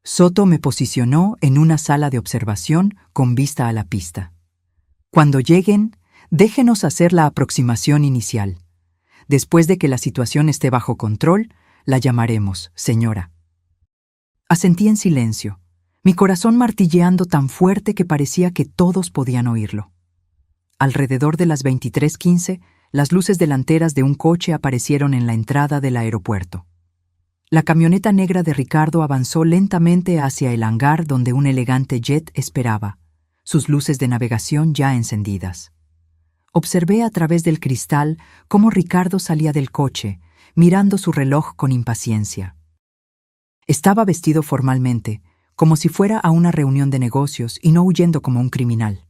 Soto me posicionó en una sala de observación con vista a la pista. Cuando lleguen, déjenos hacer la aproximación inicial. Después de que la situación esté bajo control, la llamaremos, señora. Asentí en silencio, mi corazón martilleando tan fuerte que parecía que todos podían oírlo. Alrededor de las 23:15, las luces delanteras de un coche aparecieron en la entrada del aeropuerto. La camioneta negra de Ricardo avanzó lentamente hacia el hangar donde un elegante jet esperaba, sus luces de navegación ya encendidas. Observé a través del cristal cómo Ricardo salía del coche, mirando su reloj con impaciencia. Estaba vestido formalmente, como si fuera a una reunión de negocios y no huyendo como un criminal.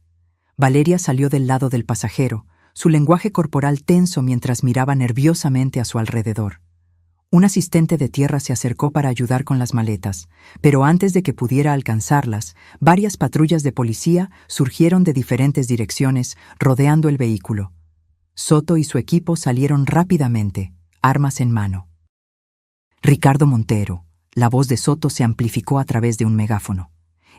Valeria salió del lado del pasajero, su lenguaje corporal tenso mientras miraba nerviosamente a su alrededor. Un asistente de tierra se acercó para ayudar con las maletas, pero antes de que pudiera alcanzarlas, varias patrullas de policía surgieron de diferentes direcciones, rodeando el vehículo. Soto y su equipo salieron rápidamente, armas en mano. Ricardo Montero. La voz de Soto se amplificó a través de un megáfono.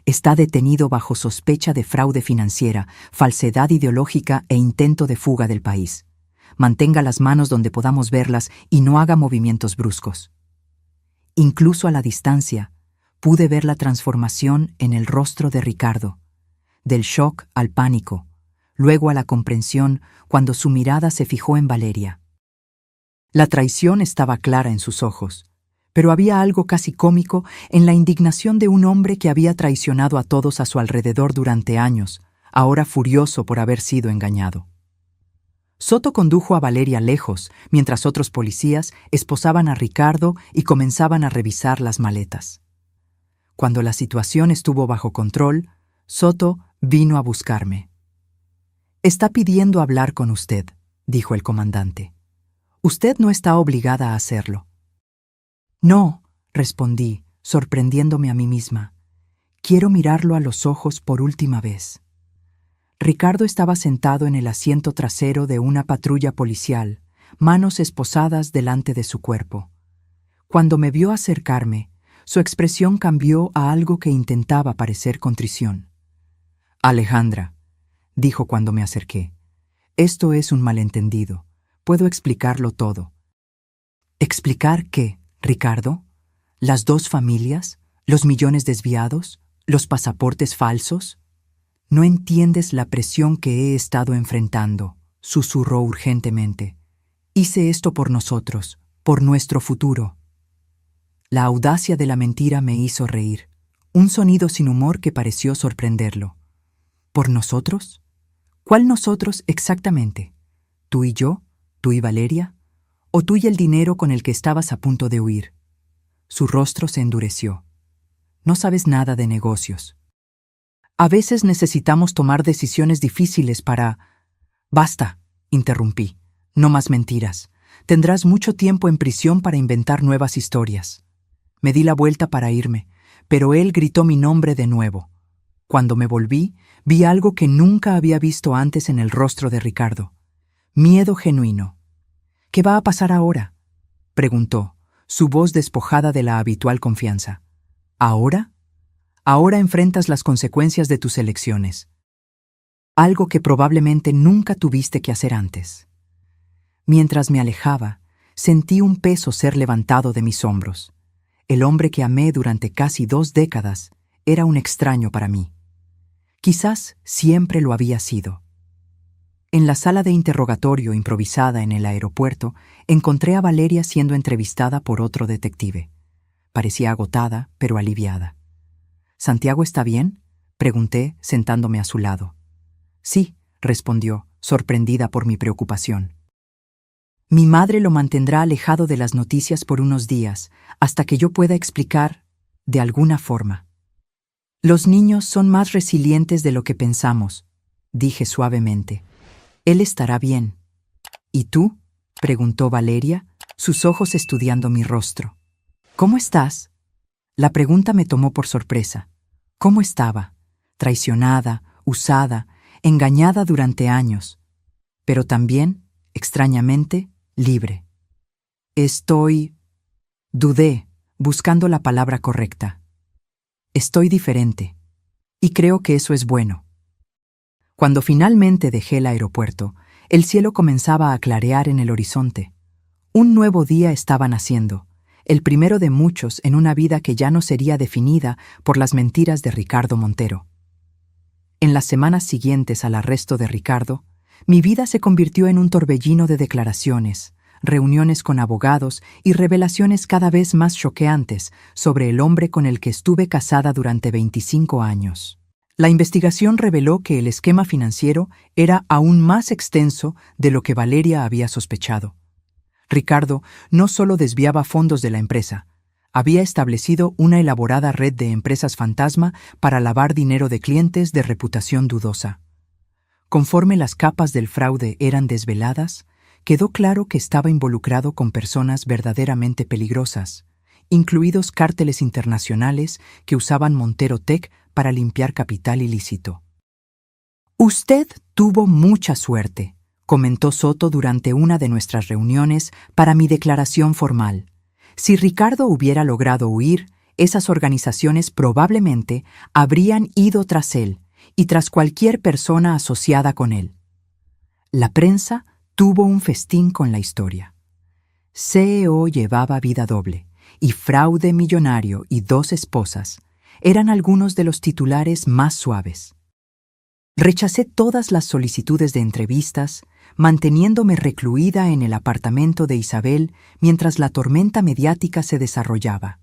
Está detenido bajo sospecha de fraude financiera, falsedad ideológica e intento de fuga del país. Mantenga las manos donde podamos verlas y no haga movimientos bruscos. Incluso a la distancia, pude ver la transformación en el rostro de Ricardo, del shock al pánico, luego a la comprensión cuando su mirada se fijó en Valeria. La traición estaba clara en sus ojos, pero había algo casi cómico en la indignación de un hombre que había traicionado a todos a su alrededor durante años, ahora furioso por haber sido engañado. Soto condujo a Valeria lejos, mientras otros policías esposaban a Ricardo y comenzaban a revisar las maletas. Cuando la situación estuvo bajo control, Soto vino a buscarme. «Está pidiendo hablar con usted», dijo el comandante. «Usted no está obligada a hacerlo». «No», respondí, sorprendiéndome a mí misma. «Quiero mirarlo a los ojos por última vez». Ricardo estaba sentado en el asiento trasero de una patrulla policial, manos esposadas delante de su cuerpo. Cuando me vio acercarme, su expresión cambió a algo que intentaba parecer contrición. «Alejandra», dijo cuando me acerqué, «esto es un malentendido. Puedo explicarlo todo». «¿Explicar qué, Ricardo? ¿Las 2 familias? ¿Los millones desviados? ¿Los pasaportes falsos?» «No entiendes la presión que he estado enfrentando», susurró urgentemente. «Hice esto por nosotros, por nuestro futuro». La audacia de la mentira me hizo reír, un sonido sin humor que pareció sorprenderlo. ¿Por nosotros? ¿Cuál nosotros exactamente? ¿Tú y yo? ¿Tú y Valeria? ¿O tú y el dinero con el que estabas a punto de huir? Su rostro se endureció. No sabes nada de negocios. A veces necesitamos tomar decisiones difíciles para... Basta, interrumpí. No más mentiras. Tendrás mucho tiempo en prisión para inventar nuevas historias. Me di la vuelta para irme, pero él gritó mi nombre de nuevo. Cuando me volví, vi algo que nunca había visto antes en el rostro de Ricardo. Miedo genuino. ¿Qué va a pasar ahora?, preguntó, su voz despojada de la habitual confianza. ¿Ahora? Ahora enfrentas las consecuencias de tus elecciones. Algo que probablemente nunca tuviste que hacer antes. Mientras me alejaba, sentí un peso ser levantado de mis hombros. El hombre que amé durante casi 2 décadas era un extraño para mí. Quizás siempre lo había sido. En la sala de interrogatorio improvisada en el aeropuerto, encontré a Valeria siendo entrevistada por otro detective. Parecía agotada, pero aliviada. ¿Santiago está bien?, pregunté, sentándome a su lado. Sí, respondió, sorprendida por mi preocupación. Mi madre lo mantendrá alejado de las noticias por unos días, hasta que yo pueda explicar, de alguna forma. Los niños son más resilientes de lo que pensamos, dije suavemente. Él estará bien. ¿Y tú?, preguntó Valeria, sus ojos estudiando mi rostro. ¿Cómo estás? La pregunta me tomó por sorpresa. ¿Cómo estaba? Traicionada, usada, engañada durante años, pero también, extrañamente, libre. Dudé, buscando la palabra correcta. Estoy diferente, y creo que eso es bueno. Cuando finalmente dejé el aeropuerto, el cielo comenzaba a clarear en el horizonte. Un nuevo día estaba naciendo, el primero de muchos en una vida que ya no sería definida por las mentiras de Ricardo Montero. En las semanas siguientes al arresto de Ricardo, mi vida se convirtió en un torbellino de declaraciones, reuniones con abogados y revelaciones cada vez más choqueantes sobre el hombre con el que estuve casada durante 25 años. La investigación reveló que el esquema financiero era aún más extenso de lo que Valeria había sospechado. Ricardo no solo desviaba fondos de la empresa, había establecido una elaborada red de empresas fantasma para lavar dinero de clientes de reputación dudosa. Conforme las capas del fraude eran desveladas, quedó claro que estaba involucrado con personas verdaderamente peligrosas, incluidos cárteles internacionales que usaban Montero Tech para limpiar capital ilícito. «Usted tuvo mucha suerte», comentó Soto durante una de nuestras reuniones para mi declaración formal. Si Ricardo hubiera logrado huir, esas organizaciones probablemente habrían ido tras él y tras cualquier persona asociada con él. La prensa tuvo un festín con la historia. CEO llevaba vida doble y fraude millonario y 2 esposas eran algunos de los titulares más suaves. Rechacé todas las solicitudes de entrevistas, manteniéndome recluida en el apartamento de Isabel mientras la tormenta mediática se desarrollaba.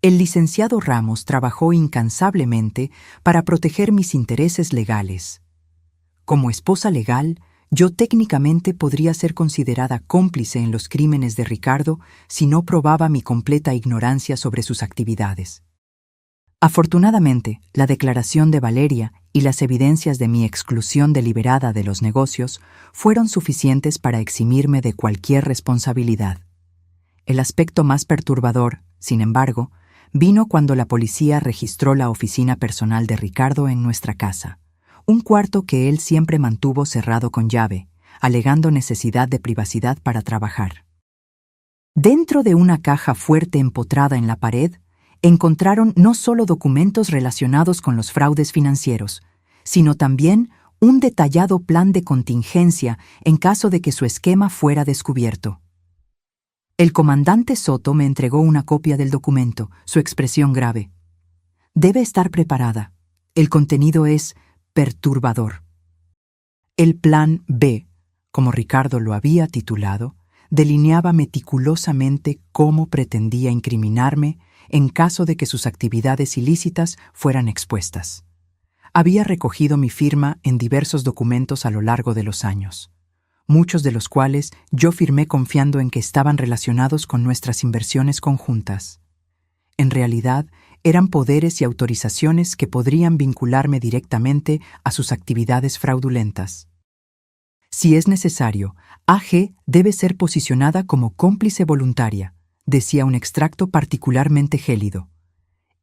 El licenciado Ramos trabajó incansablemente para proteger mis intereses legales. Como esposa legal, yo técnicamente podría ser considerada cómplice en los crímenes de Ricardo si no probaba mi completa ignorancia sobre sus actividades. Afortunadamente, la declaración de Valeria y las evidencias de mi exclusión deliberada de los negocios fueron suficientes para eximirme de cualquier responsabilidad. El aspecto más perturbador, sin embargo, vino cuando la policía registró la oficina personal de Ricardo en nuestra casa, un cuarto que él siempre mantuvo cerrado con llave, alegando necesidad de privacidad para trabajar. Dentro de una caja fuerte empotrada en la pared, encontraron no solo documentos relacionados con los fraudes financieros, sino también un detallado plan de contingencia en caso de que su esquema fuera descubierto. El comandante Soto me entregó una copia del documento, su expresión grave. Debe estar preparada. El contenido es perturbador. El plan B, como Ricardo lo había titulado, delineaba meticulosamente cómo pretendía incriminarme en caso de que sus actividades ilícitas fueran expuestas. Había recogido mi firma en diversos documentos a lo largo de los años. muchos de los cuales yo firmé confiando en que estaban relacionados con nuestras inversiones conjuntas. En realidad, eran poderes y autorizaciones que podrían vincularme directamente a sus actividades fraudulentas. Si es necesario, AG debe ser posicionada como cómplice voluntaria, decía un extracto particularmente gélido.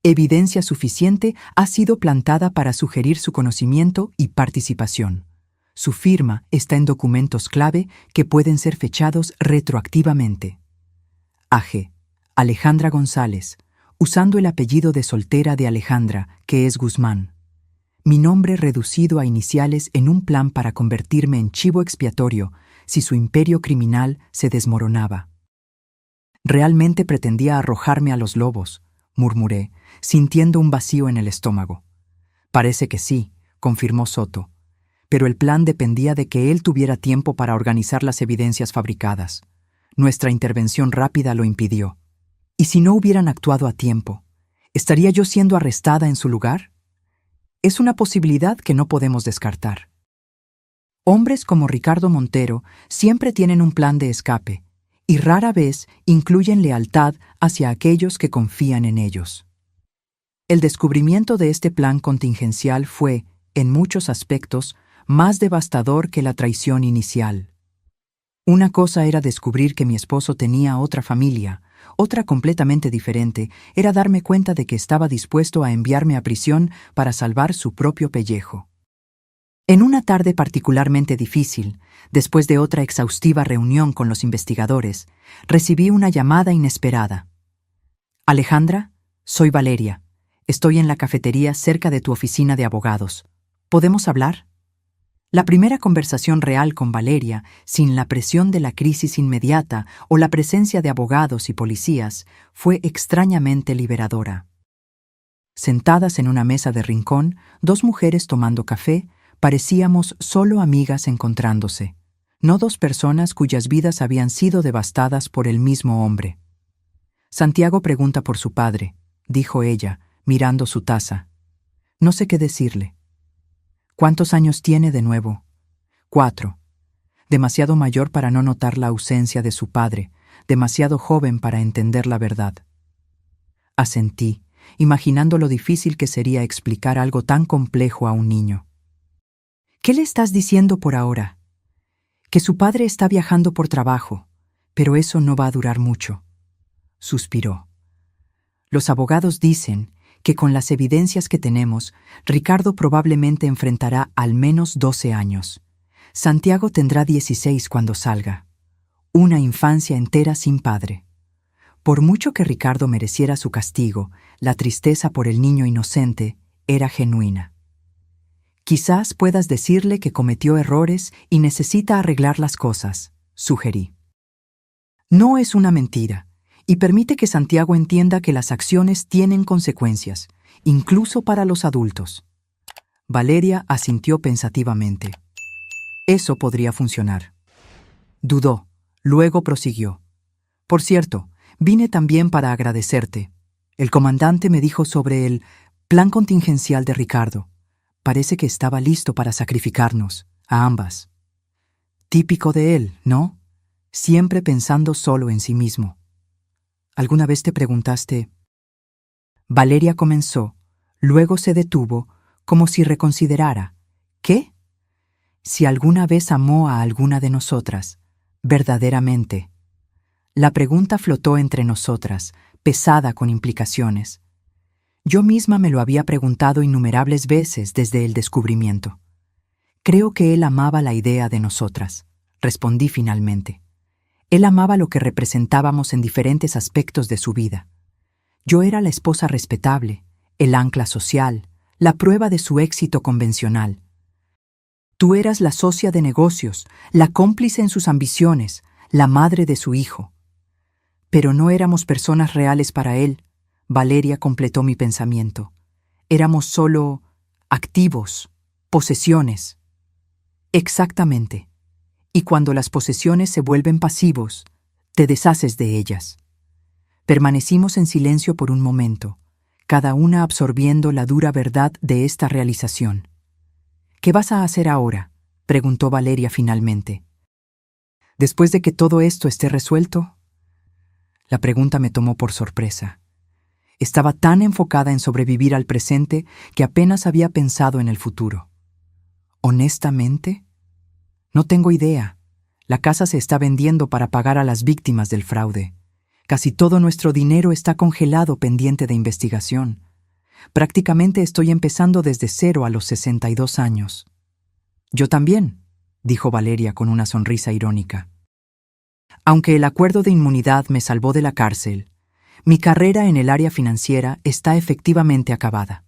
Evidencia suficiente ha sido plantada para sugerir su conocimiento y participación. Su firma está en documentos clave que pueden ser fechados retroactivamente. AG. Alejandra González, usando el apellido de soltera de Alejandra, que es Guzmán. Mi nombre reducido a iniciales en un plan para convertirme en chivo expiatorio si su imperio criminal se desmoronaba. Realmente pretendía arrojarme a los lobos, murmuré, sintiendo un vacío en el estómago. Parece que sí, confirmó Soto, pero el plan dependía de que él tuviera tiempo para organizar las evidencias fabricadas. Nuestra intervención rápida lo impidió. ¿Y si no hubieran actuado a tiempo? ¿Estaría yo siendo arrestada en su lugar? Es una posibilidad que no podemos descartar. Hombres como Ricardo Montero siempre tienen un plan de escape, y rara vez incluyen lealtad hacia aquellos que confían en ellos. El descubrimiento de este plan contingencial fue, en muchos aspectos, más devastador que la traición inicial. Una cosa era descubrir que mi esposo tenía otra familia, otra completamente diferente era darme cuenta de que estaba dispuesto a enviarme a prisión para salvar su propio pellejo. En una tarde particularmente difícil, después de otra exhaustiva reunión con los investigadores, recibí una llamada inesperada. Alejandra, soy Valeria. Estoy en la cafetería cerca de tu oficina de abogados. ¿Podemos hablar? La primera conversación real con Valeria, sin la presión de la crisis inmediata o la presencia de abogados y policías, fue extrañamente liberadora. Sentadas en una mesa de rincón, dos mujeres tomando café, parecíamos solo amigas encontrándose, no dos personas cuyas vidas habían sido devastadas por el mismo hombre. Santiago pregunta por su padre, dijo ella, mirando su taza. No sé qué decirle. ¿Cuántos años tiene de nuevo? 4. Demasiado mayor para no notar la ausencia de su padre, demasiado joven para entender la verdad. Asentí, imaginando lo difícil que sería explicar algo tan complejo a un niño. ¿Qué le estás diciendo por ahora? Que su padre está viajando por trabajo, pero eso no va a durar mucho. Suspiró. Los abogados dicen que con las evidencias que tenemos, Ricardo probablemente enfrentará al menos 12 años. Santiago tendrá 16 cuando salga. Una infancia entera sin padre. Por mucho que Ricardo mereciera su castigo, la tristeza por el niño inocente era genuina. Quizás puedas decirle que cometió errores y necesita arreglar las cosas, sugerí. No es una mentira, y permite que Santiago entienda que las acciones tienen consecuencias, incluso para los adultos. Valeria asintió pensativamente. Eso podría funcionar. Dudó, luego prosiguió. Por cierto, vine también para agradecerte. El comandante me dijo sobre el plan contingencial de Ricardo. Parece que estaba listo para sacrificarnos, a ambas. Típico de él, ¿no? Siempre pensando solo en sí mismo. ¿Alguna vez te preguntaste? Valeria comenzó, luego se detuvo, como si reconsiderara. ¿Qué? Si alguna vez amó a alguna de nosotras, verdaderamente. La pregunta flotó entre nosotras, pesada con implicaciones. Yo misma me lo había preguntado innumerables veces desde el descubrimiento. Creo que él amaba la idea de nosotras, respondí finalmente. Él amaba lo que representábamos en diferentes aspectos de su vida. Yo era la esposa respetable, el ancla social, la prueba de su éxito convencional. Tú eras la socia de negocios, la cómplice en sus ambiciones, la madre de su hijo. Pero no éramos personas reales para él, Valeria completó mi pensamiento. Éramos solo activos, posesiones. Exactamente. Y cuando las posesiones se vuelven pasivos, te deshaces de ellas. Permanecimos en silencio por un momento, cada una absorbiendo la dura verdad de esta realización. ¿Qué vas a hacer ahora?, preguntó Valeria finalmente. Después de que todo esto esté resuelto, la pregunta me tomó por sorpresa. Estaba tan enfocada en sobrevivir al presente que apenas había pensado en el futuro. Honestamente, no tengo idea. La casa se está vendiendo para pagar a las víctimas del fraude. Casi todo nuestro dinero está congelado pendiente de investigación. Prácticamente estoy empezando desde cero a los 62 años. Yo también, dijo Valeria con una sonrisa irónica. Aunque el acuerdo de inmunidad me salvó de la cárcel, mi carrera en el área financiera está efectivamente acabada.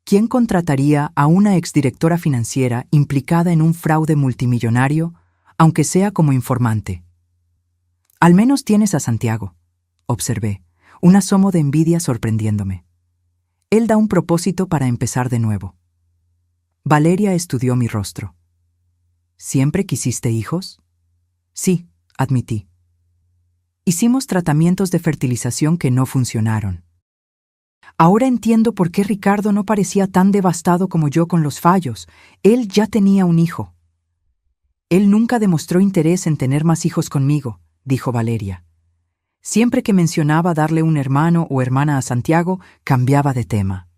¿Quién contrataría a una exdirectora financiera implicada en un fraude multimillonario, aunque sea como informante? Al menos tienes a Santiago, observé, un asomo de envidia sorprendiéndome. Él da un propósito para empezar de nuevo. Valeria estudió mi rostro. ¿Siempre quisiste hijos? Sí, admití. Hicimos tratamientos de fertilización que no funcionaron. Ahora entiendo por qué Ricardo no parecía tan devastado como yo con los fallos. Él ya tenía un hijo. Él nunca demostró interés en tener más hijos conmigo, dijo Valeria. Siempre que mencionaba darle un hermano o hermana a Santiago, cambiaba de tema.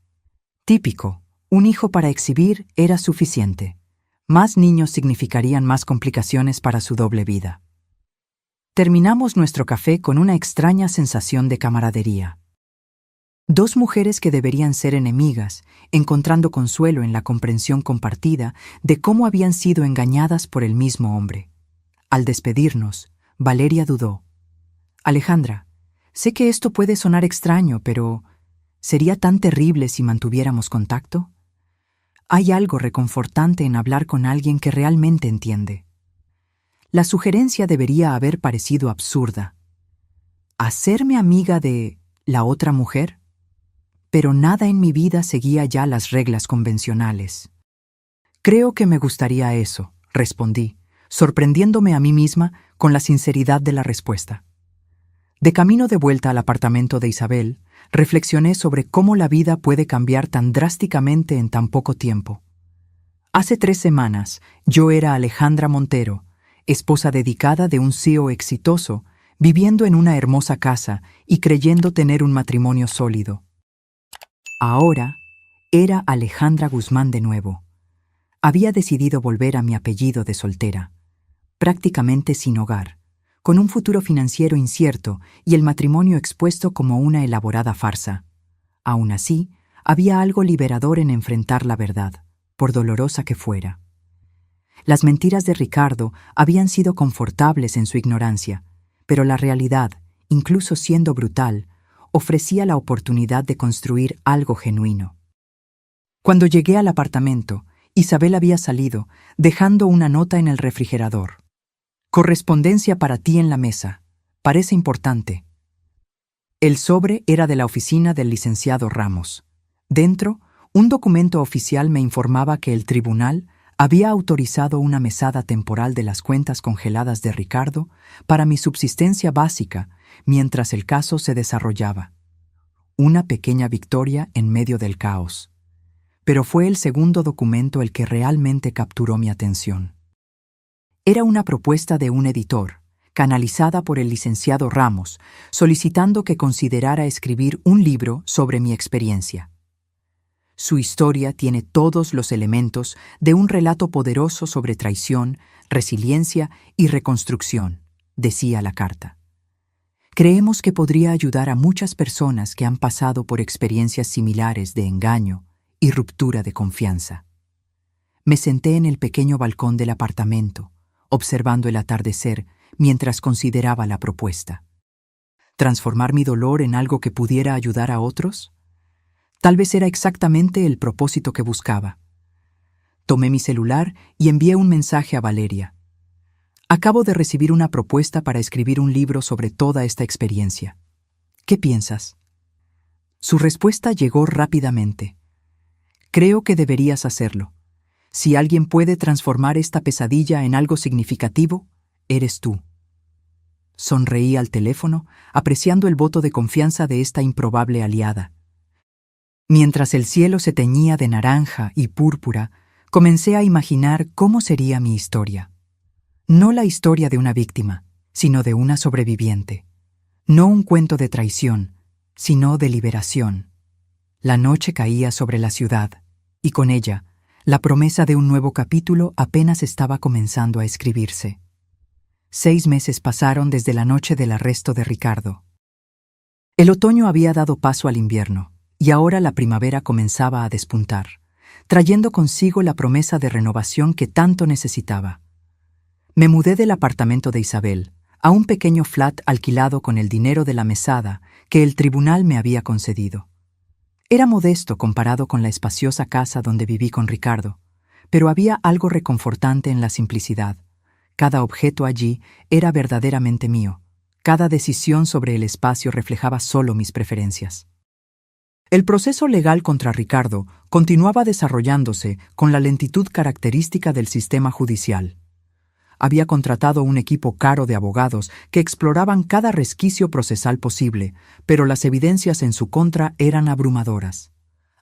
Típico, un hijo para exhibir era suficiente. Más niños significarían más complicaciones para su doble vida. Terminamos nuestro café con una extraña sensación de camaradería. Dos mujeres que deberían ser enemigas, encontrando consuelo en la comprensión compartida de cómo habían sido engañadas por el mismo hombre. Al despedirnos, Valeria dudó. Alejandra, sé que esto puede sonar extraño, pero ¿sería tan terrible si mantuviéramos contacto? Hay algo reconfortante en hablar con alguien que realmente entiende. La sugerencia debería haber parecido absurda. ¿Hacerme amiga de la otra mujer? Pero nada en mi vida seguía ya las reglas convencionales. Creo que me gustaría eso, respondí, sorprendiéndome a mí misma con la sinceridad de la respuesta. De camino de vuelta al apartamento de Isabel, reflexioné sobre cómo la vida puede cambiar tan drásticamente en tan poco tiempo. Hace 3 semanas, yo era Alejandra Montero, esposa dedicada de un CEO exitoso, viviendo en una hermosa casa y creyendo tener un matrimonio sólido. Ahora era Alejandra Guzmán de nuevo. Había decidido volver a mi apellido de soltera, prácticamente sin hogar, con un futuro financiero incierto y el matrimonio expuesto como una elaborada farsa. Aún así, había algo liberador en enfrentar la verdad, por dolorosa que fuera. Las mentiras de Ricardo habían sido confortables en su ignorancia, pero la realidad, incluso siendo brutal, ofrecía la oportunidad de construir algo genuino. Cuando llegué al apartamento, Isabel había salido, dejando una nota en el refrigerador. Correspondencia para ti en la mesa. Parece importante. El sobre era de la oficina del licenciado Ramos. Dentro, un documento oficial me informaba que el tribunal había autorizado una mesada temporal de las cuentas congeladas de Ricardo para mi subsistencia básica mientras el caso se desarrollaba. Una pequeña victoria en medio del caos. Pero fue el segundo documento el que realmente capturó mi atención. Era una propuesta de un editor, canalizada por el licenciado Ramos, solicitando que considerara escribir un libro sobre mi experiencia. Su historia tiene todos los elementos de un relato poderoso sobre traición, resiliencia y reconstrucción, decía la carta. Creemos que podría ayudar a muchas personas que han pasado por experiencias similares de engaño y ruptura de confianza. Me senté en el pequeño balcón del apartamento, observando el atardecer mientras consideraba la propuesta. ¿Transformar mi dolor en algo que pudiera ayudar a otros? Tal vez era exactamente el propósito que buscaba. Tomé mi celular y envié un mensaje a Valeria. Acabo de recibir una propuesta para escribir un libro sobre toda esta experiencia. ¿Qué piensas? Su respuesta llegó rápidamente. Creo que deberías hacerlo. Si alguien puede transformar esta pesadilla en algo significativo, eres tú. Sonreí al teléfono, apreciando el voto de confianza de esta improbable aliada. Mientras el cielo se teñía de naranja y púrpura, comencé a imaginar cómo sería mi historia. No la historia de una víctima, sino de una sobreviviente. No un cuento de traición, sino de liberación. La noche caía sobre la ciudad, y con ella, la promesa de un nuevo capítulo apenas estaba comenzando a escribirse. 6 meses pasaron desde la noche del arresto de Ricardo. El otoño había dado paso al invierno, y ahora la primavera comenzaba a despuntar, trayendo consigo la promesa de renovación que tanto necesitaba. Me mudé del apartamento de Isabel a un pequeño flat alquilado con el dinero de la mesada que el tribunal me había concedido. Era modesto comparado con la espaciosa casa donde viví con Ricardo, pero había algo reconfortante en la simplicidad. Cada objeto allí era verdaderamente mío. Cada decisión sobre el espacio reflejaba solo mis preferencias. El proceso legal contra Ricardo continuaba desarrollándose con la lentitud característica del sistema judicial. Había contratado un equipo caro de abogados que exploraban cada resquicio procesal posible, pero las evidencias en su contra eran abrumadoras.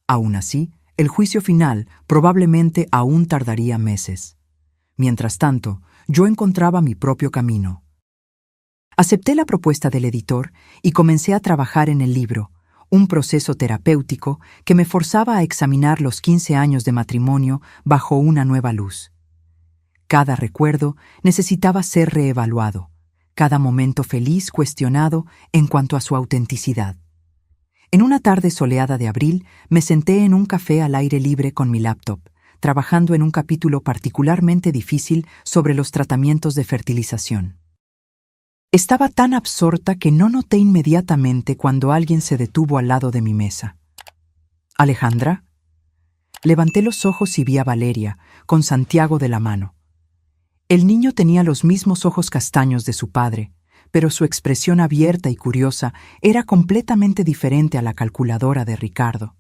Aún así, el juicio final probablemente aún tardaría meses. Mientras tanto, yo encontraba mi propio camino. Acepté la propuesta del editor y comencé a trabajar en el libro, un proceso terapéutico que me forzaba a examinar los 15 años de matrimonio bajo una nueva luz. Cada recuerdo necesitaba ser reevaluado, cada momento feliz cuestionado en cuanto a su autenticidad. En una tarde soleada de abril, me senté en un café al aire libre con mi laptop, trabajando en un capítulo particularmente difícil sobre los tratamientos de fertilización. Estaba tan absorta que no noté inmediatamente cuando alguien se detuvo al lado de mi mesa. ¿Alejandra? Levanté los ojos y vi a Valeria, con Santiago de la mano. El niño tenía los mismos ojos castaños de su padre, pero su expresión abierta y curiosa era completamente diferente a la calculadora de Ricardo.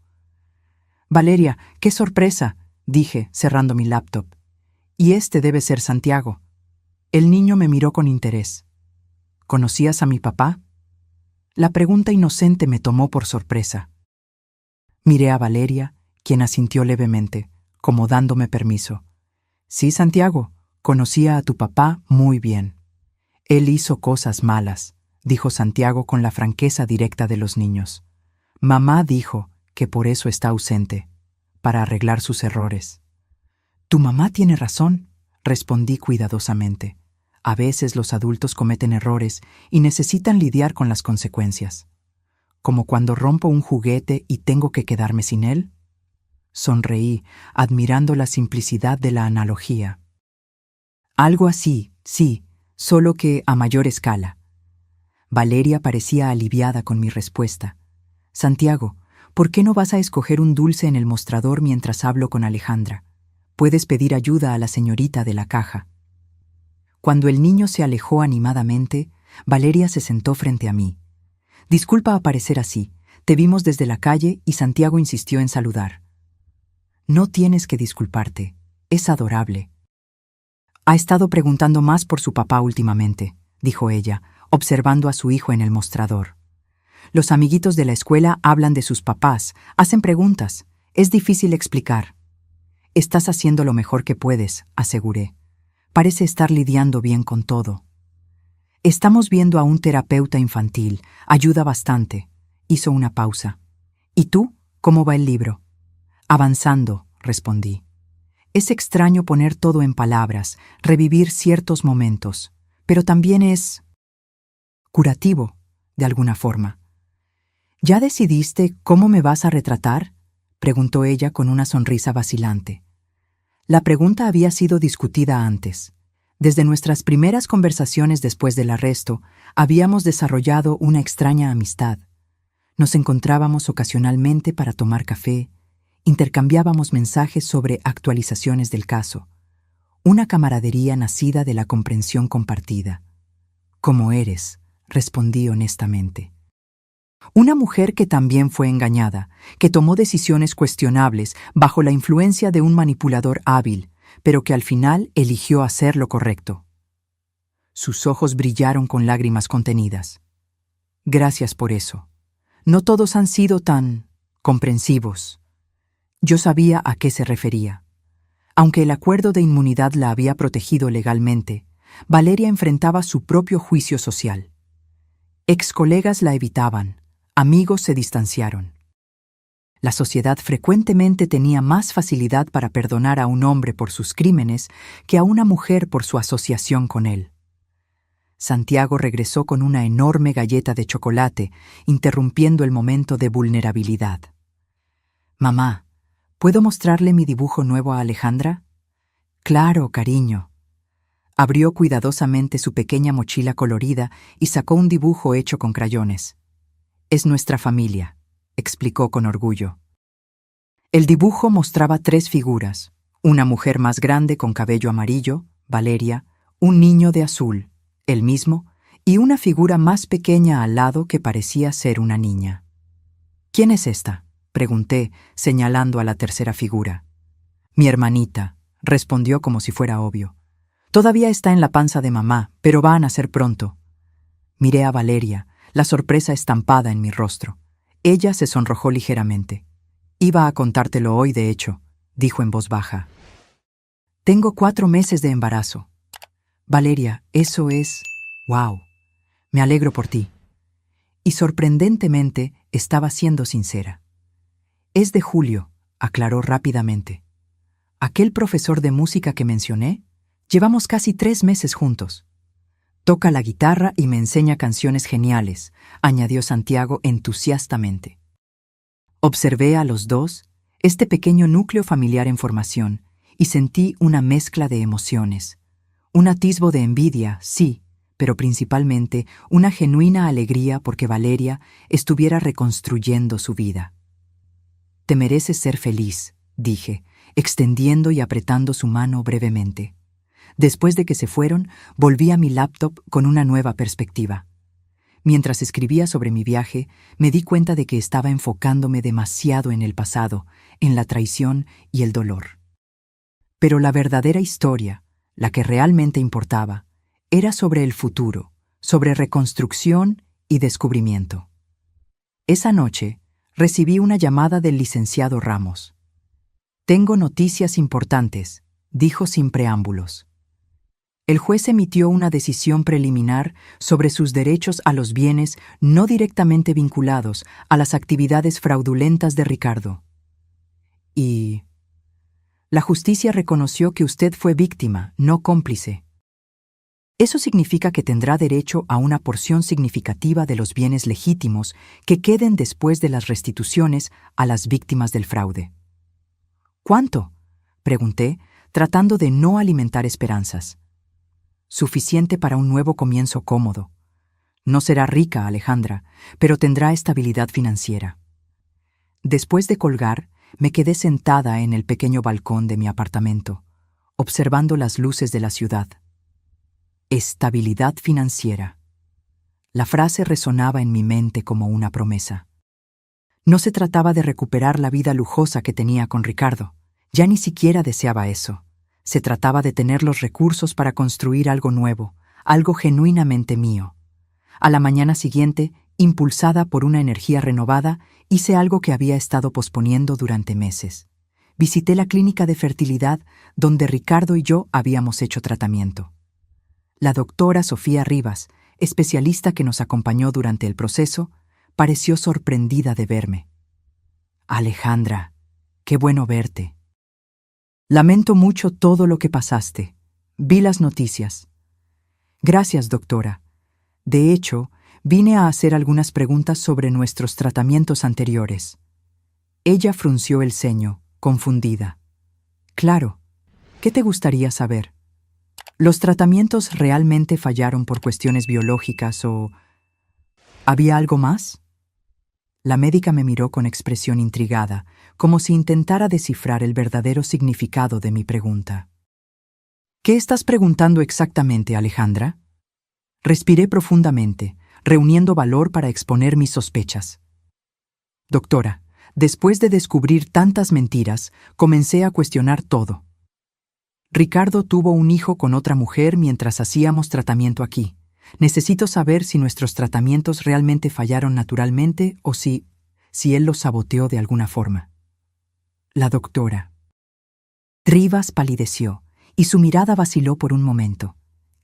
«Valeria, qué sorpresa», dije, cerrando mi laptop. «Y este debe ser Santiago». El niño me miró con interés. «¿Conocías a mi papá?» La pregunta inocente me tomó por sorpresa. Miré a Valeria, quien asintió levemente, como dándome permiso. «Sí, Santiago. Conocía a tu papá muy bien. Él hizo cosas malas», dijo Santiago con la franqueza directa de los niños. «Mamá dijo que por eso está ausente, para arreglar sus errores». «Tu mamá tiene razón», respondí cuidadosamente. «A veces los adultos cometen errores y necesitan lidiar con las consecuencias. ¿Como cuando rompo un juguete y tengo que quedarme sin él?» Sonreí, admirando la simplicidad de la analogía. «Algo así, sí, solo que a mayor escala». Valeria parecía aliviada con mi respuesta. «Santiago, ¿por qué no vas a escoger un dulce en el mostrador mientras hablo con Alejandra? Puedes pedir ayuda a la señorita de la caja». Cuando el niño se alejó animadamente, Valeria se sentó frente a mí. «Disculpa aparecer así. Te vimos desde la calle y Santiago insistió en saludar». «No tienes que disculparte. Es adorable». «Ha estado preguntando más por su papá últimamente», dijo ella, observando a su hijo en el mostrador. «Los amiguitos de la escuela hablan de sus papás, hacen preguntas. Es difícil explicar». «Estás haciendo lo mejor que puedes», aseguré. «Parece estar lidiando bien con todo». «Estamos viendo a un terapeuta infantil. Ayuda bastante». Hizo una pausa. «¿Y tú? ¿Cómo va el libro?» «Avanzando», respondí. Es extraño poner todo en palabras, revivir ciertos momentos, pero también es curativo, de alguna forma. «¿Ya decidiste cómo me vas a retratar?», preguntó ella con una sonrisa vacilante. La pregunta había sido discutida antes. Desde nuestras primeras conversaciones después del arresto, habíamos desarrollado una extraña amistad. Nos encontrábamos ocasionalmente para tomar café, intercambiábamos mensajes sobre actualizaciones del caso. Una camaradería nacida de la comprensión compartida. «Como eres», respondí honestamente. Una mujer que también fue engañada, que tomó decisiones cuestionables bajo la influencia de un manipulador hábil, pero que al final eligió hacer lo correcto. Sus ojos brillaron con lágrimas contenidas. «Gracias por eso. No todos han sido tan comprensivos». Yo sabía a qué se refería. Aunque el acuerdo de inmunidad la había protegido legalmente, Valeria enfrentaba su propio juicio social. Ex colegas la evitaban, amigos se distanciaron. La sociedad frecuentemente tenía más facilidad para perdonar a un hombre por sus crímenes que a una mujer por su asociación con él. Santiago regresó con una enorme galleta de chocolate, interrumpiendo el momento de vulnerabilidad. «Mamá, ¿puedo mostrarle mi dibujo nuevo a Alejandra?» «Claro, cariño». Abrió cuidadosamente su pequeña mochila colorida y sacó un dibujo hecho con crayones. «Es nuestra familia», explicó con orgullo. El dibujo mostraba 3 figuras: una mujer más grande con cabello amarillo, Valeria, un niño de azul, él mismo, y una figura más pequeña al lado que parecía ser una niña. «¿Quién es esta?», pregunté, señalando a la tercera figura. «Mi hermanita», respondió como si fuera obvio. «Todavía está en la panza de mamá, pero va a nacer pronto». Miré a Valeria, la sorpresa estampada en mi rostro. Ella se sonrojó ligeramente. «Iba a contártelo hoy, de hecho», dijo en voz baja. «Tengo 4 meses de embarazo». «Valeria, eso es... ¡Wow! Me alegro por ti». Y sorprendentemente estaba siendo sincera. «Es de Julio», aclaró rápidamente. «Aquel profesor de música que mencioné, llevamos casi 3 meses juntos. Toca la guitarra y me enseña canciones geniales», añadió Santiago entusiastamente. Observé a los dos, este pequeño núcleo familiar en formación, y sentí una mezcla de emociones. Un atisbo de envidia, sí, pero principalmente una genuina alegría porque Valeria estuviera reconstruyendo su vida. «Te mereces ser feliz», dije, extendiendo y apretando su mano brevemente. Después de que se fueron, volví a mi laptop con una nueva perspectiva. Mientras escribía sobre mi viaje, me di cuenta de que estaba enfocándome demasiado en el pasado, en la traición y el dolor. Pero la verdadera historia, la que realmente importaba, era sobre el futuro, sobre reconstrucción y descubrimiento. Esa noche, recibí una llamada del licenciado Ramos. «Tengo noticias importantes», dijo sin preámbulos. El juez emitió una decisión preliminar sobre sus derechos a los bienes no directamente vinculados a las actividades fraudulentas de Ricardo. Y la justicia reconoció que usted fue víctima, no cómplice. Eso significa que tendrá derecho a una porción significativa de los bienes legítimos que queden después de las restituciones a las víctimas del fraude. «¿Cuánto?», pregunté, tratando de no alimentar esperanzas. «Suficiente para un nuevo comienzo cómodo. No será rica, Alejandra, pero tendrá estabilidad financiera». Después de colgar, me quedé sentada en el pequeño balcón de mi apartamento, observando las luces de la ciudad. Estabilidad financiera. La frase resonaba en mi mente como una promesa. No se trataba de recuperar la vida lujosa que tenía con Ricardo. Ya ni siquiera deseaba eso. Se trataba de tener los recursos para construir algo nuevo, algo genuinamente mío. A la mañana siguiente, impulsada por una energía renovada, hice algo que había estado posponiendo durante meses. Visité la clínica de fertilidad donde Ricardo y yo habíamos hecho tratamiento. La doctora Sofía Rivas, especialista que nos acompañó durante el proceso, pareció sorprendida de verme. «Alejandra, qué bueno verte. Lamento mucho todo lo que pasaste. Vi las noticias». «Gracias, doctora. De hecho, vine a hacer algunas preguntas sobre nuestros tratamientos anteriores». Ella frunció el ceño, confundida. «Claro. ¿Qué te gustaría saber? ¿Los tratamientos realmente fallaron por cuestiones biológicas o... ¿había algo más?» La médica me miró con expresión intrigada, como si intentara descifrar el verdadero significado de mi pregunta. «¿Qué estás preguntando exactamente, Alejandra?» Respiré profundamente, reuniendo valor para exponer mis sospechas. «Doctora, después de descubrir tantas mentiras, comencé a cuestionar todo. Ricardo tuvo un hijo con otra mujer mientras hacíamos tratamiento aquí. Necesito saber si nuestros tratamientos realmente fallaron naturalmente o si él los saboteó de alguna forma». La doctora Rivas palideció y su mirada vaciló por un momento.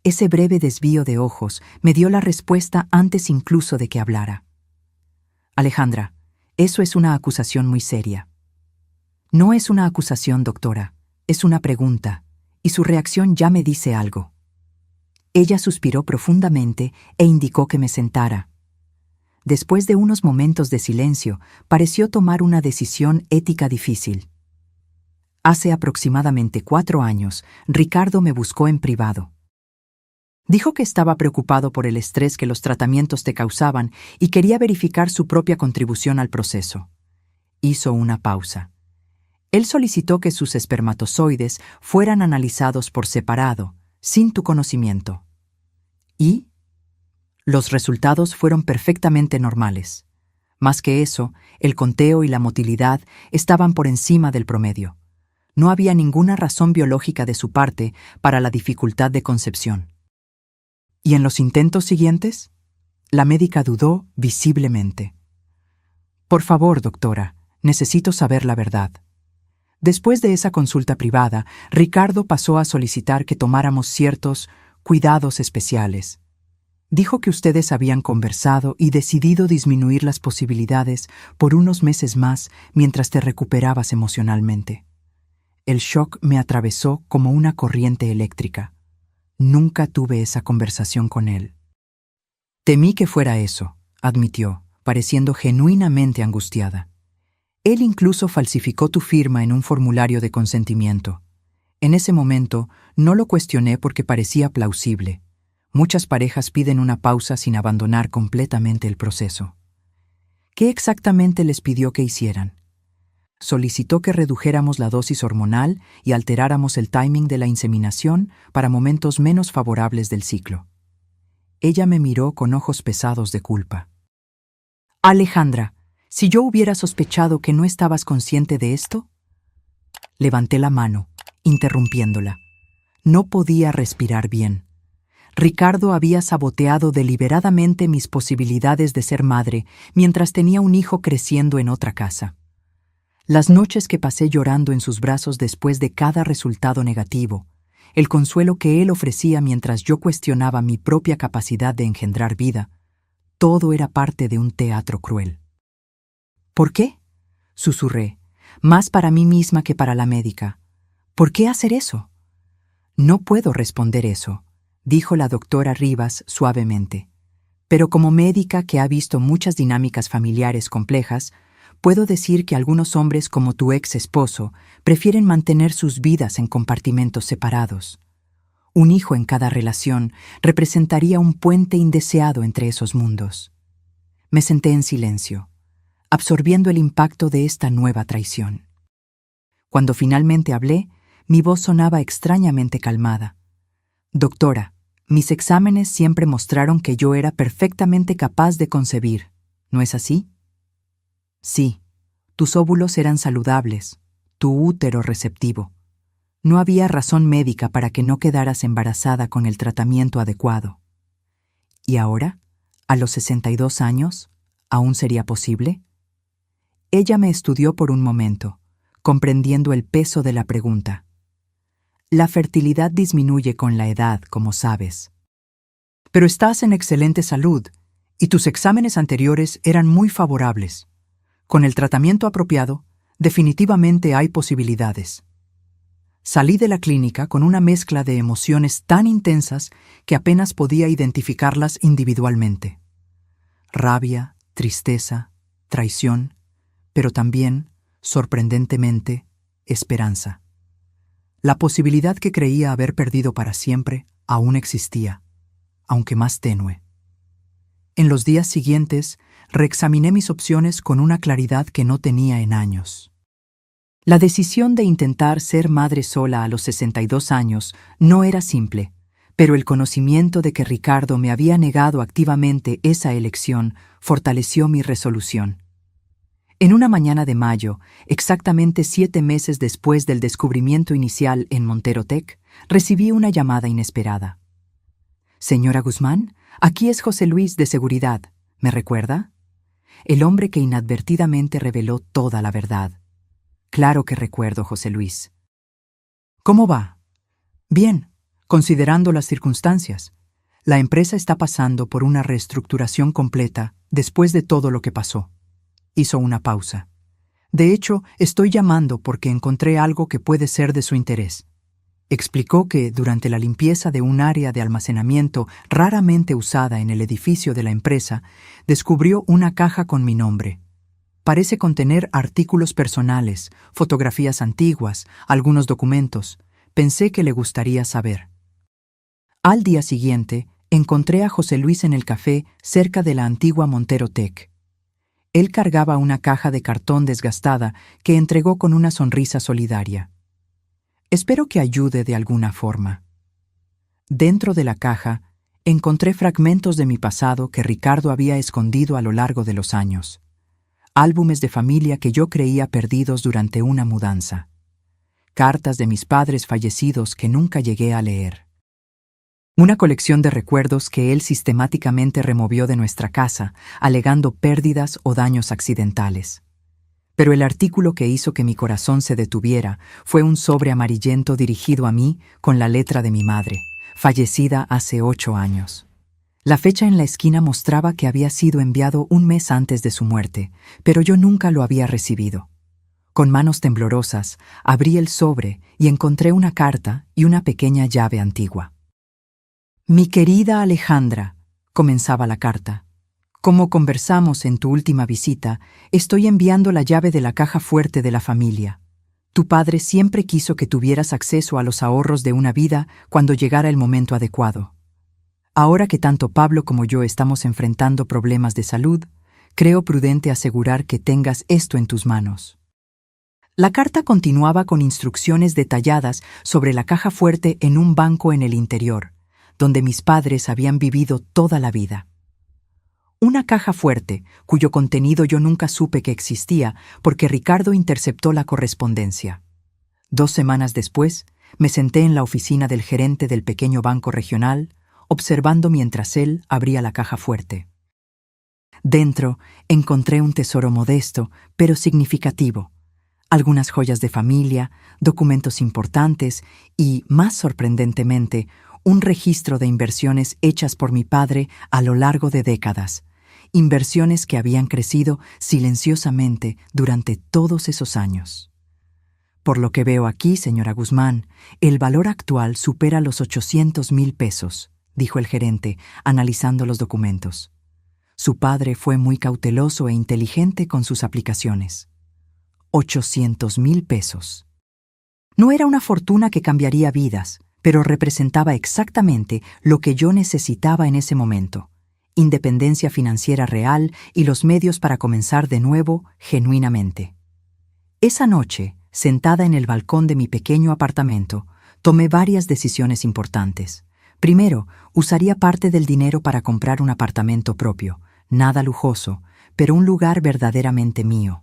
Ese breve desvío de ojos me dio la respuesta antes incluso de que hablara. Alejandra, eso es una acusación muy seria. No es una acusación, doctora, es una pregunta, y su reacción ya me dice algo. Ella suspiró profundamente e indicó que me sentara. Después de unos momentos de silencio, pareció tomar una decisión ética difícil. Hace aproximadamente 4 años, Ricardo me buscó en privado. Dijo que estaba preocupado por el estrés que los tratamientos te causaban y quería verificar su propia contribución al proceso. Hizo una pausa. Él solicitó que sus espermatozoides fueran analizados por separado, sin tu conocimiento. ¿Y? Los resultados fueron perfectamente normales. Más que eso, el conteo y la motilidad estaban por encima del promedio. No había ninguna razón biológica de su parte para la dificultad de concepción. ¿Y en los intentos siguientes? La médica dudó visiblemente. Por favor, doctora, necesito saber la verdad. Después de esa consulta privada, Ricardo pasó a solicitar que tomáramos ciertos cuidados especiales. Dijo que ustedes habían conversado y decidido disminuir las posibilidades por unos meses más mientras te recuperabas emocionalmente. El shock me atravesó como una corriente eléctrica. Nunca tuve esa conversación con él. Temí que fuera eso, admitió, pareciendo genuinamente angustiada. Él incluso falsificó tu firma en un formulario de consentimiento. En ese momento no lo cuestioné porque parecía plausible. Muchas parejas piden una pausa sin abandonar completamente el proceso. ¿Qué exactamente les pidió que hicieran? Solicitó que redujéramos la dosis hormonal y alteráramos el timing de la inseminación para momentos menos favorables del ciclo. Ella me miró con ojos pesados de culpa. Alejandra, si yo hubiera sospechado que no estabas consciente de esto... Levanté la mano, interrumpiéndola. No podía respirar bien. Ricardo había saboteado deliberadamente mis posibilidades de ser madre mientras tenía un hijo creciendo en otra casa. Las noches que pasé llorando en sus brazos después de cada resultado negativo, el consuelo que él ofrecía mientras yo cuestionaba mi propia capacidad de engendrar vida, todo era parte de un teatro cruel. ¿Por qué? Susurré, más para mí misma que para la médica. ¿Por qué hacer eso? No puedo responder eso, dijo la doctora Rivas suavemente. Pero como médica que ha visto muchas dinámicas familiares complejas, puedo decir que algunos hombres como tu ex esposo prefieren mantener sus vidas en compartimentos separados. Un hijo en cada relación representaría un puente indeseado entre esos mundos. Me senté en silencio, absorbiendo el impacto de esta nueva traición. Cuando finalmente hablé, mi voz sonaba extrañamente calmada. Doctora, mis exámenes siempre mostraron que yo era perfectamente capaz de concebir, ¿no es así? Sí, tus óvulos eran saludables, tu útero receptivo. No había razón médica para que no quedaras embarazada con el tratamiento adecuado. ¿Y ahora, a los 62 años, aún sería posible? Ella me estudió por un momento, comprendiendo el peso de la pregunta. La fertilidad disminuye con la edad, como sabes. Pero estás en excelente salud, y tus exámenes anteriores eran muy favorables. Con el tratamiento apropiado, definitivamente hay posibilidades. Salí de la clínica con una mezcla de emociones tan intensas que apenas podía identificarlas individualmente. Rabia, tristeza, traición, pero también, sorprendentemente, esperanza. La posibilidad que creía haber perdido para siempre aún existía, aunque más tenue. En los días siguientes, reexaminé mis opciones con una claridad que no tenía en años. La decisión de intentar ser madre sola a los 62 años no era simple, pero el conocimiento de que Ricardo me había negado activamente esa elección fortaleció mi resolución. En una mañana de mayo, exactamente 7 meses después del descubrimiento inicial en Montero Tech, recibí una llamada inesperada. «Señora Guzmán, aquí es José Luis de Seguridad. ¿Me recuerda?» El hombre que inadvertidamente reveló toda la verdad. «Claro que recuerdo, José Luis». «¿Cómo va?» «Bien. Considerando las circunstancias, la empresa está pasando por una reestructuración completa después de todo lo que pasó. Hizo una pausa. De hecho, estoy llamando porque encontré algo que puede ser de su interés. Explicó que durante la limpieza de un área de almacenamiento raramente usada en el edificio de la empresa, descubrió una caja con mi nombre. Parece contener artículos personales, fotografías antiguas, algunos documentos. Pensé que le gustaría saber. Al día siguiente, encontré a José Luis en el café cerca de la antigua Montero Tech. Él cargaba una caja de cartón desgastada que entregó con una sonrisa solidaria. Espero que ayude de alguna forma. Dentro de la caja, encontré fragmentos de mi pasado que Ricardo había escondido a lo largo de los años. Álbumes de familia que yo creía perdidos durante una mudanza. Cartas de mis padres fallecidos que nunca llegué a leer. Una colección de recuerdos que él sistemáticamente removió de nuestra casa, alegando pérdidas o daños accidentales. Pero el artículo que hizo que mi corazón se detuviera fue un sobre amarillento dirigido a mí con la letra de mi madre, fallecida hace 8 años. La fecha en la esquina mostraba que había sido enviado un mes antes de su muerte, pero yo nunca lo había recibido. Con manos temblorosas, abrí el sobre y encontré una carta y una pequeña llave antigua. Mi querida Alejandra, comenzaba la carta. Como conversamos en tu última visita, estoy enviando la llave de la caja fuerte de la familia. Tu padre siempre quiso que tuvieras acceso a los ahorros de una vida cuando llegara el momento adecuado. Ahora que tanto Pablo como yo estamos enfrentando problemas de salud, creo prudente asegurar que tengas esto en tus manos. La carta continuaba con instrucciones detalladas sobre la caja fuerte en un banco en el interior, donde mis padres habían vivido toda la vida. Una caja fuerte, cuyo contenido yo nunca supe que existía porque Ricardo interceptó la correspondencia. 2 semanas después, me senté en la oficina del gerente del pequeño banco regional, observando mientras él abría la caja fuerte. Dentro encontré un tesoro modesto, pero significativo. Algunas joyas de familia, documentos importantes y, más sorprendentemente, un registro de inversiones hechas por mi padre a lo largo de décadas, inversiones que habían crecido silenciosamente durante todos esos años. Por lo que veo aquí, señora Guzmán, el valor actual supera los 800,000 pesos, dijo el gerente, analizando los documentos. Su padre fue muy cauteloso e inteligente con sus aplicaciones. 800,000 pesos. No era una fortuna que cambiaría vidas, pero representaba exactamente lo que yo necesitaba en ese momento: independencia financiera real y los medios para comenzar de nuevo genuinamente. Esa noche, sentada en el balcón de mi pequeño apartamento, tomé varias decisiones importantes. Primero, usaría parte del dinero para comprar un apartamento propio, nada lujoso, pero un lugar verdaderamente mío.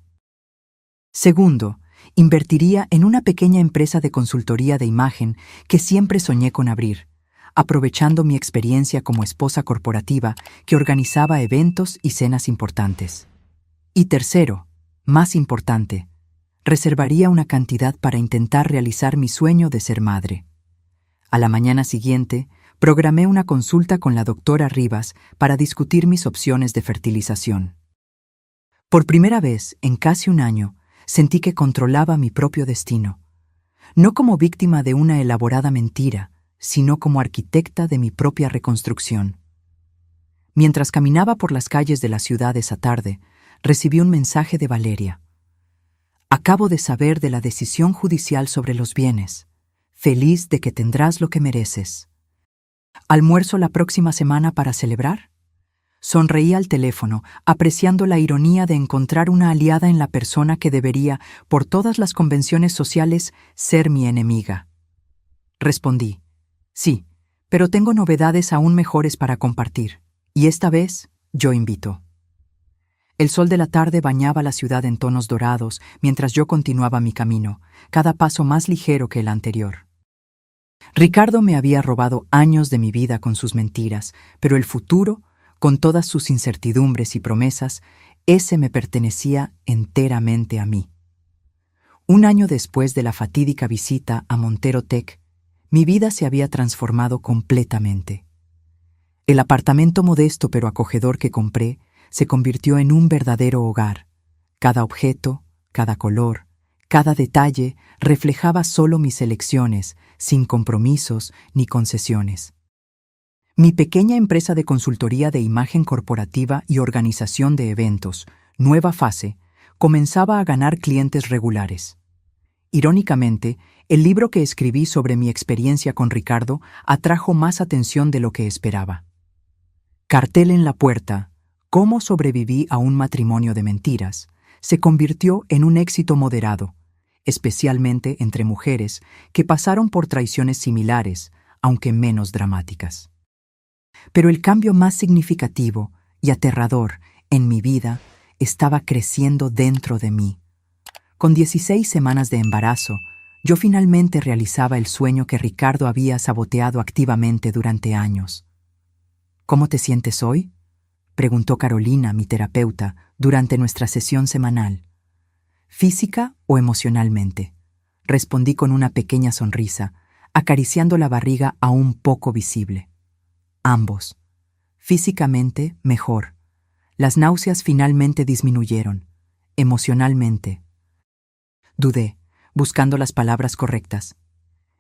Segundo, invertiría en una pequeña empresa de consultoría de imagen que siempre soñé con abrir, aprovechando mi experiencia como esposa corporativa que organizaba eventos y cenas importantes. Y tercero, más importante, reservaría una cantidad para intentar realizar mi sueño de ser madre. A la mañana siguiente, programé una consulta con la doctora Rivas para discutir mis opciones de fertilización. Por primera vez en casi un año, sentí que controlaba mi propio destino, no como víctima de una elaborada mentira, sino como arquitecta de mi propia reconstrucción. Mientras caminaba por las calles de la ciudad esa tarde, recibí un mensaje de Valeria. Acabo de saber de la decisión judicial sobre los bienes. Feliz de que tendrás lo que mereces. ¿Almuerzo la próxima semana para celebrar? Sonreí al teléfono, apreciando la ironía de encontrar una aliada en la persona que debería, por todas las convenciones sociales, ser mi enemiga. Respondí, sí, pero tengo novedades aún mejores para compartir, y esta vez yo invito. El sol de la tarde bañaba la ciudad en tonos dorados mientras yo continuaba mi camino, cada paso más ligero que el anterior. Ricardo me había robado años de mi vida con sus mentiras, pero el futuro, con todas sus incertidumbres y promesas, ese me pertenecía enteramente a mí. Un año después de la fatídica visita a Montero Tech, Mi vida se había transformado completamente. El apartamento modesto pero acogedor que compré se convirtió en un verdadero hogar. Cada objeto, cada color, cada detalle reflejaba solo mis elecciones, sin compromisos ni concesiones. Mi pequeña empresa de consultoría de imagen corporativa y organización de eventos, Nueva Fase, comenzaba a ganar clientes regulares. Irónicamente, el libro que escribí sobre mi experiencia con Ricardo atrajo más atención de lo que esperaba. Cartel en la puerta, ¿Cómo sobreviví a un matrimonio de mentiras?, se convirtió en un éxito moderado, especialmente entre mujeres que pasaron por traiciones similares, aunque menos dramáticas. Pero el cambio más significativo y aterrador en mi vida estaba creciendo dentro de mí. Con 16 semanas de embarazo, yo finalmente realizaba el sueño que Ricardo había saboteado activamente durante años. ¿Cómo te sientes hoy?, preguntó Carolina, mi terapeuta, durante nuestra sesión semanal. ¿Física o emocionalmente?, respondí con una pequeña sonrisa, acariciando la barriga aún poco visible. Ambos. Físicamente, mejor. Las náuseas finalmente disminuyeron. Emocionalmente. Dudé, buscando las palabras correctas.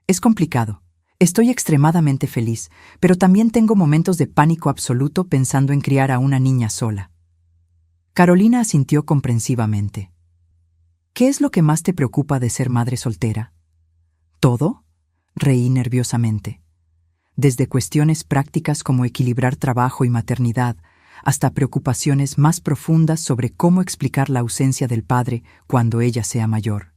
Es complicado. Estoy extremadamente feliz, pero también tengo momentos de pánico absoluto pensando en criar a una niña sola. Carolina asintió comprensivamente. ¿Qué es lo que más te preocupa de ser madre soltera? ¿Todo? Reí nerviosamente. Desde cuestiones prácticas como equilibrar trabajo y maternidad, hasta preocupaciones más profundas sobre cómo explicar la ausencia del padre cuando ella sea mayor.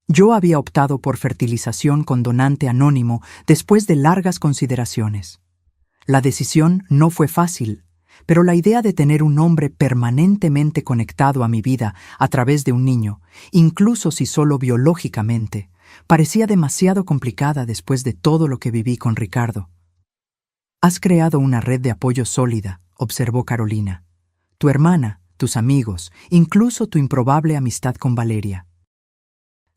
Yo había optado por fertilización con donante anónimo después de largas consideraciones. La decisión no fue fácil, pero la idea de tener un hombre permanentemente conectado a mi vida a través de un niño, incluso si solo biológicamente, parecía demasiado complicada después de todo lo que viví con Ricardo. Has creado una red de apoyo sólida, observó Carolina. Tu hermana, tus amigos, incluso tu improbable amistad con Valeria.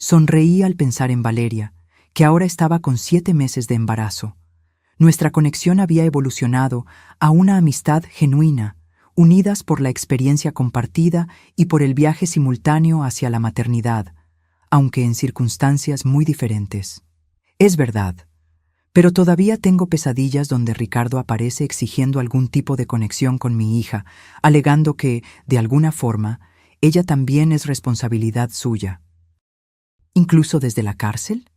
Sonreí al pensar en Valeria, que ahora estaba con 7 meses de embarazo. Nuestra conexión había evolucionado a una amistad genuina, unidas por la experiencia compartida y por el viaje simultáneo hacia la maternidad, aunque en circunstancias muy diferentes. Es verdad, pero todavía tengo pesadillas donde Ricardo aparece exigiendo algún tipo de conexión con mi hija, alegando que, de alguna forma, ella también es responsabilidad suya. ¿Incluso desde la cárcel?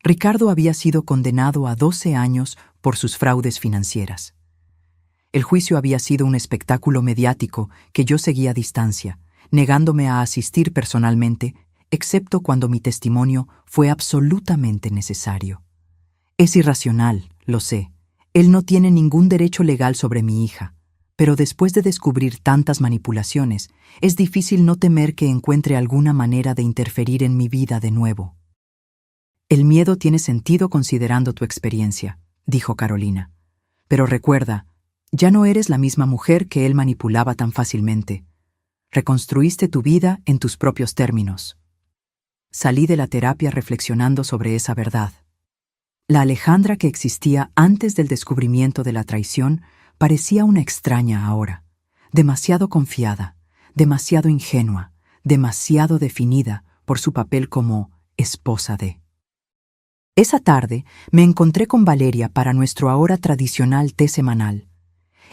Ricardo había sido condenado a 12 años por sus fraudes financieras. El juicio había sido un espectáculo mediático que yo seguía a distancia, negándome a asistir personalmente, excepto cuando mi testimonio fue absolutamente necesario. Es irracional, lo sé. Él no tiene ningún derecho legal sobre mi hija. Pero después de descubrir tantas manipulaciones, es difícil no temer que encuentre alguna manera de interferir en mi vida de nuevo. El miedo tiene sentido considerando tu experiencia, dijo Carolina. Pero recuerda, ya no eres la misma mujer que él manipulaba tan fácilmente. Reconstruiste tu vida en tus propios términos. Salí de la terapia reflexionando sobre esa verdad. La Alejandra que existía antes del descubrimiento de la traición parecía una extraña ahora, demasiado confiada, demasiado ingenua, demasiado definida por su papel como esposa de. Esa tarde me encontré con Valeria para nuestro ahora tradicional té semanal.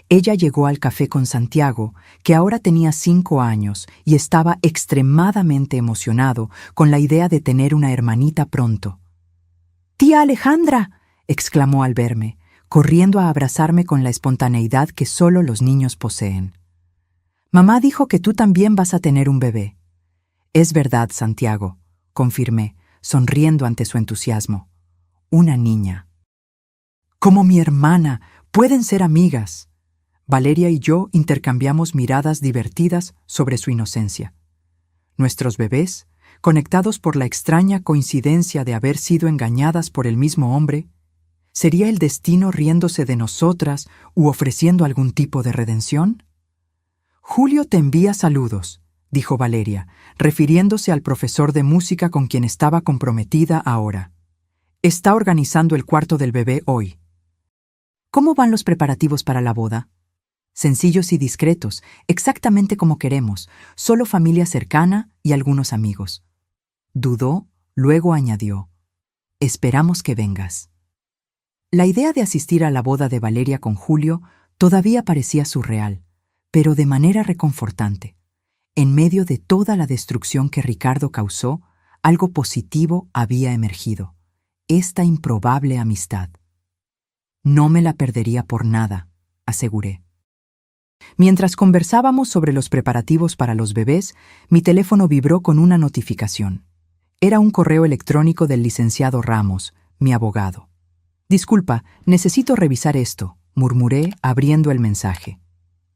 Ella llegó al café con Santiago, que ahora tenía 5 años y estaba extremadamente emocionado con la idea de tener una hermanita pronto. «¡Tía Alejandra!», exclamó al verme, corriendo a abrazarme con la espontaneidad que solo los niños poseen. «Mamá dijo que tú también vas a tener un bebé». «Es verdad, Santiago», confirmé, sonriendo ante su entusiasmo. «Una niña». «Como mi hermana, pueden ser amigas». Valeria y yo intercambiamos miradas divertidas sobre su inocencia. Nuestros bebés, conectados por la extraña coincidencia de haber sido engañadas por el mismo hombre, ¿sería el destino riéndose de nosotras u ofreciendo algún tipo de redención? «Julio te envía saludos», dijo Valeria, refiriéndose al profesor de música con quien estaba comprometida ahora. Está organizando el cuarto del bebé hoy. ¿Cómo van los preparativos para la boda? Sencillos y discretos, exactamente como queremos, solo familia cercana y algunos amigos. Dudó, luego añadió: esperamos que vengas. La idea de asistir a la boda de Valeria con Julio todavía parecía surreal, pero de manera reconfortante. En medio de toda la destrucción que Ricardo causó, algo positivo había emergido: esta improbable amistad. No me la perdería por nada, aseguré. Mientras conversábamos sobre los preparativos para los bebés, mi teléfono vibró con una notificación. Era un correo electrónico del licenciado Ramos, mi abogado. «Disculpa, necesito revisar esto», murmuré, abriendo el mensaje.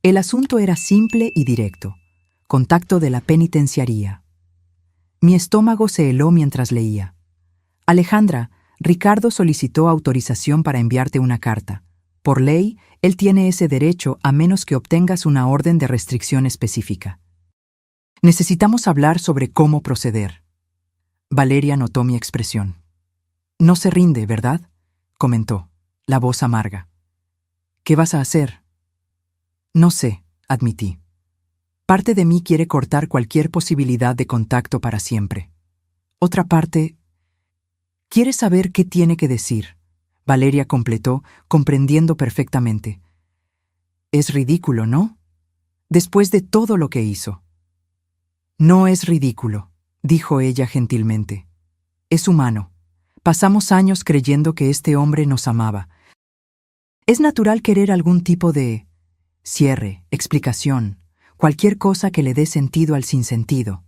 El asunto era simple y directo: contacto de la penitenciaría. Mi estómago se heló mientras leía. «Alejandra, Ricardo solicitó autorización para enviarte una carta. Por ley, él tiene ese derecho a menos que obtengas una orden de restricción específica. Necesitamos hablar sobre cómo proceder». Valeria notó mi expresión. «No se rinde, ¿verdad?», comentó, la voz amarga. «¿Qué vas a hacer?». «No sé», admití. «Parte de mí quiere cortar cualquier posibilidad de contacto para siempre. Otra parte quiere saber qué tiene que decir», Valeria completó, comprendiendo perfectamente. «Es ridículo, ¿no? Después de todo lo que hizo». «No es ridículo», dijo ella gentilmente. «Es humano. Pasamos años creyendo que este hombre nos amaba. Es natural querer algún tipo de cierre, explicación, cualquier cosa que le dé sentido al sinsentido».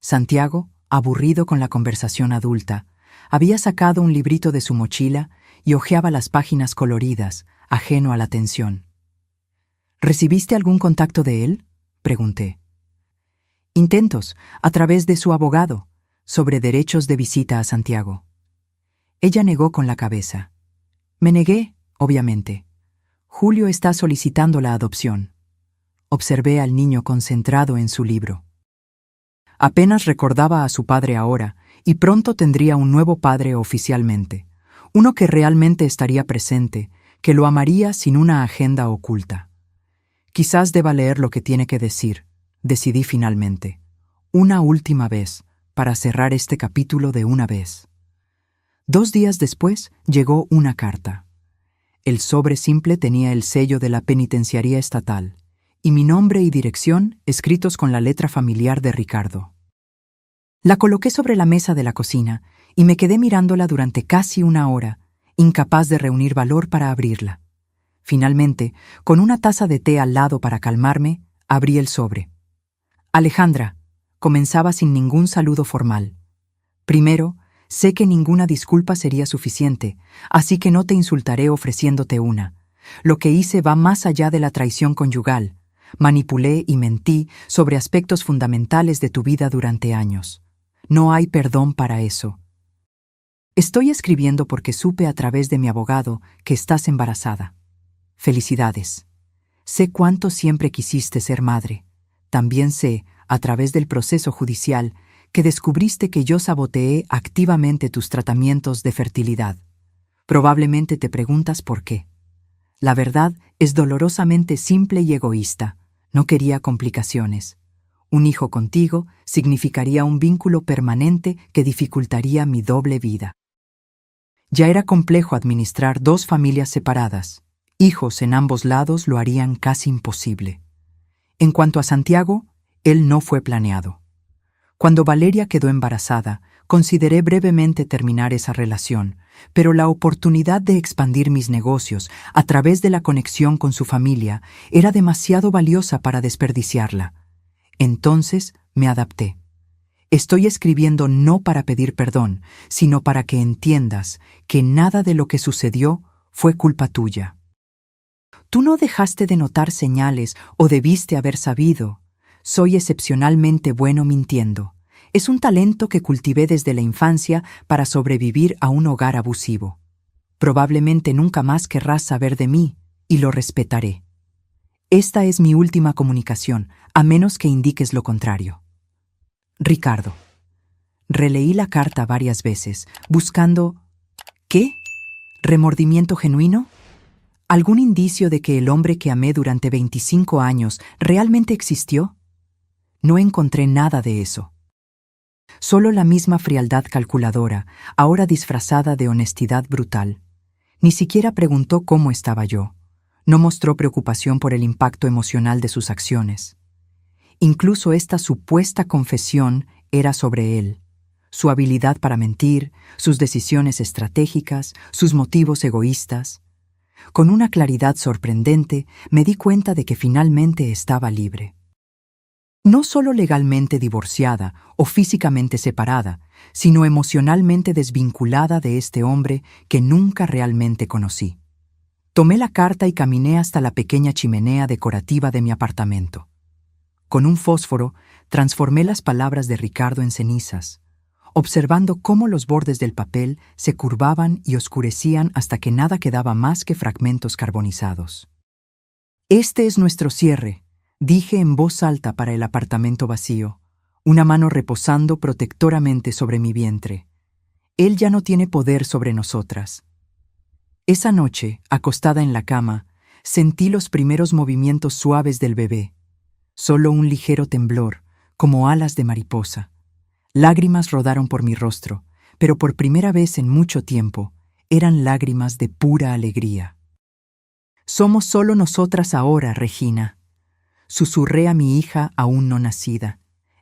Santiago, aburrido con la conversación adulta, había sacado un librito de su mochila y hojeaba las páginas coloridas, ajeno a la tensión. «¿Recibiste algún contacto de él?», pregunté. «Intentos, a través de su abogado, sobre derechos de visita a Santiago». Ella negó con la cabeza. Me negué, obviamente. Julio está solicitando la adopción. Observé al niño concentrado en su libro. Apenas recordaba a su padre ahora, y pronto tendría un nuevo padre oficialmente, uno que realmente estaría presente, que lo amaría sin una agenda oculta. Quizás deba leer lo que tiene que decir, decidí finalmente. Una última vez, para cerrar este capítulo de una vez. 2 días después llegó una carta. El sobre simple tenía el sello de la penitenciaría estatal, y mi nombre y dirección escritos con la letra familiar de Ricardo. La coloqué sobre la mesa de la cocina y me quedé mirándola durante casi 1 hora, incapaz de reunir valor para abrirla. Finalmente, con una taza de té al lado para calmarme, abrí el sobre. «Alejandra», comenzaba sin ningún saludo formal. «Primero, sé que ninguna disculpa sería suficiente, así que no te insultaré ofreciéndote una. Lo que hice va más allá de la traición conyugal. Manipulé y mentí sobre aspectos fundamentales de tu vida durante años. No hay perdón para eso. Estoy escribiendo porque supe a través de mi abogado que estás embarazada. Felicidades. Sé cuánto siempre quisiste ser madre. También sé, a través del proceso judicial, que descubriste que yo saboteé activamente tus tratamientos de fertilidad. Probablemente te preguntas por qué. La verdad es dolorosamente simple y egoísta. No quería complicaciones. Un hijo contigo significaría un vínculo permanente que dificultaría mi doble vida. Ya era complejo administrar 2 familias separadas. Hijos en ambos lados lo harían casi imposible. En cuanto a Santiago, él no fue planeado. Cuando Valeria quedó embarazada, consideré brevemente terminar esa relación, pero la oportunidad de expandir mis negocios a través de la conexión con su familia era demasiado valiosa para desperdiciarla. Entonces me adapté. Estoy escribiendo no para pedir perdón, sino para que entiendas que nada de lo que sucedió fue culpa tuya. Tú no dejaste de notar señales o debiste haber sabido. Soy excepcionalmente bueno mintiendo. Es un talento que cultivé desde la infancia para sobrevivir a un hogar abusivo. Probablemente nunca más querrás saber de mí, y lo respetaré. Esta es mi última comunicación, a menos que indiques lo contrario. Ricardo. Releí la carta varias veces, buscando ¿Qué? ¿Remordimiento genuino? ¿Algún indicio de que el hombre que amé durante 25 años realmente existió? No encontré nada de eso. Solo la misma frialdad calculadora, ahora disfrazada de honestidad brutal. Ni siquiera preguntó cómo estaba yo. No mostró preocupación por el impacto emocional de sus acciones. Incluso esta supuesta confesión era sobre él. Su habilidad para mentir, sus decisiones estratégicas, sus motivos egoístas. Con una claridad sorprendente, me di cuenta de que finalmente estaba libre. No solo legalmente divorciada o físicamente separada, sino emocionalmente desvinculada de este hombre que nunca realmente conocí. Tomé la carta y caminé hasta la pequeña chimenea decorativa de mi apartamento. Con un fósforo, transformé las palabras de Ricardo en cenizas, observando cómo los bordes del papel se curvaban y oscurecían hasta que nada quedaba más que fragmentos carbonizados. «Este es nuestro cierre», dije en voz alta para el apartamento vacío, una mano reposando protectoramente sobre mi vientre. Él ya no tiene poder sobre nosotras. Esa noche, acostada en la cama, sentí los primeros movimientos suaves del bebé. Solo un ligero temblor, como alas de mariposa. Lágrimas rodaron por mi rostro, pero por primera vez en mucho tiempo, eran lágrimas de pura alegría. «Somos solo nosotras ahora, Regina», susurré a mi hija aún no nacida,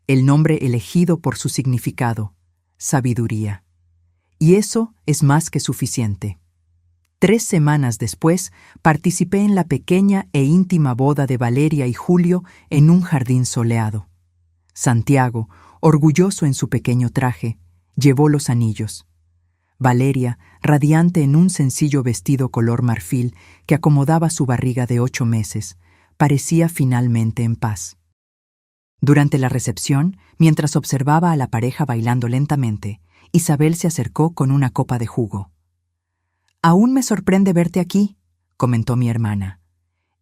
el nombre elegido por su significado, sabiduría. Y eso es más que suficiente. 3 semanas después, participé en la pequeña e íntima boda de Valeria y Julio en un jardín soleado. Santiago, orgulloso en su pequeño traje, llevó los anillos. Valeria, radiante en un sencillo vestido color marfil que acomodaba su barriga de 8 meses, parecía finalmente en paz. Durante la recepción, mientras observaba a la pareja bailando lentamente, Isabel se acercó con una copa de jugo. «Aún me sorprende verte aquí», comentó mi hermana,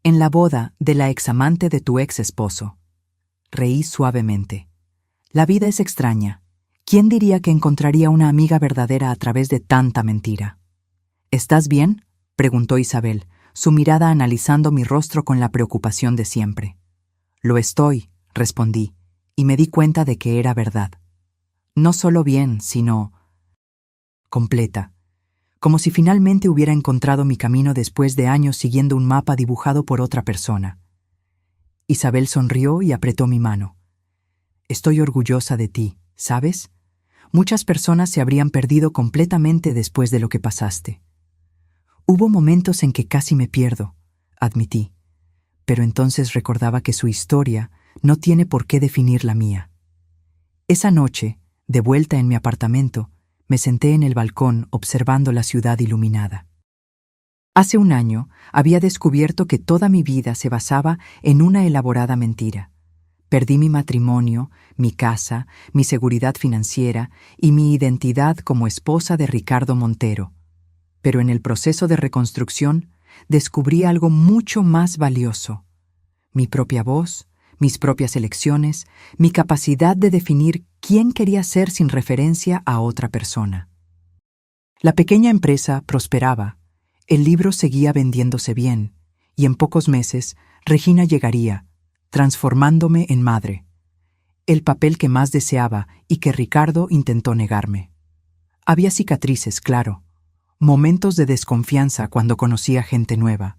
«en la boda de la examante de tu ex esposo». Reí suavemente. La vida es extraña. ¿Quién diría que encontraría una amiga verdadera a través de tanta mentira? «¿Estás bien?», preguntó Isabel, su mirada analizando mi rostro con la preocupación de siempre. «Lo estoy», respondí, y me di cuenta de que era verdad. No solo bien, sino completa. Como si finalmente hubiera encontrado mi camino después de años siguiendo un mapa dibujado por otra persona. Isabel sonrió y apretó mi mano. «Estoy orgullosa de ti, ¿sabes? Muchas personas se habrían perdido completamente después de lo que pasaste». «Hubo momentos en que casi me pierdo», admití, pero entonces recordaba que su historia no tiene por qué definir la mía. Esa noche, de vuelta en mi apartamento, me senté en el balcón observando la ciudad iluminada. Hace un año había descubierto que toda mi vida se basaba en una elaborada mentira. Perdí mi matrimonio, mi casa, mi seguridad financiera y mi identidad como esposa de Ricardo Montero. Pero en el proceso de reconstrucción descubrí algo mucho más valioso: mi propia voz, mis propias elecciones, mi capacidad de definir quién quería ser sin referencia a otra persona. La pequeña empresa prosperaba, el libro seguía vendiéndose bien, y en pocos meses Regina llegaría, transformándome en madre, el papel que más deseaba y que Ricardo intentó negarme. Había cicatrices, claro, momentos de desconfianza cuando conocía gente nueva,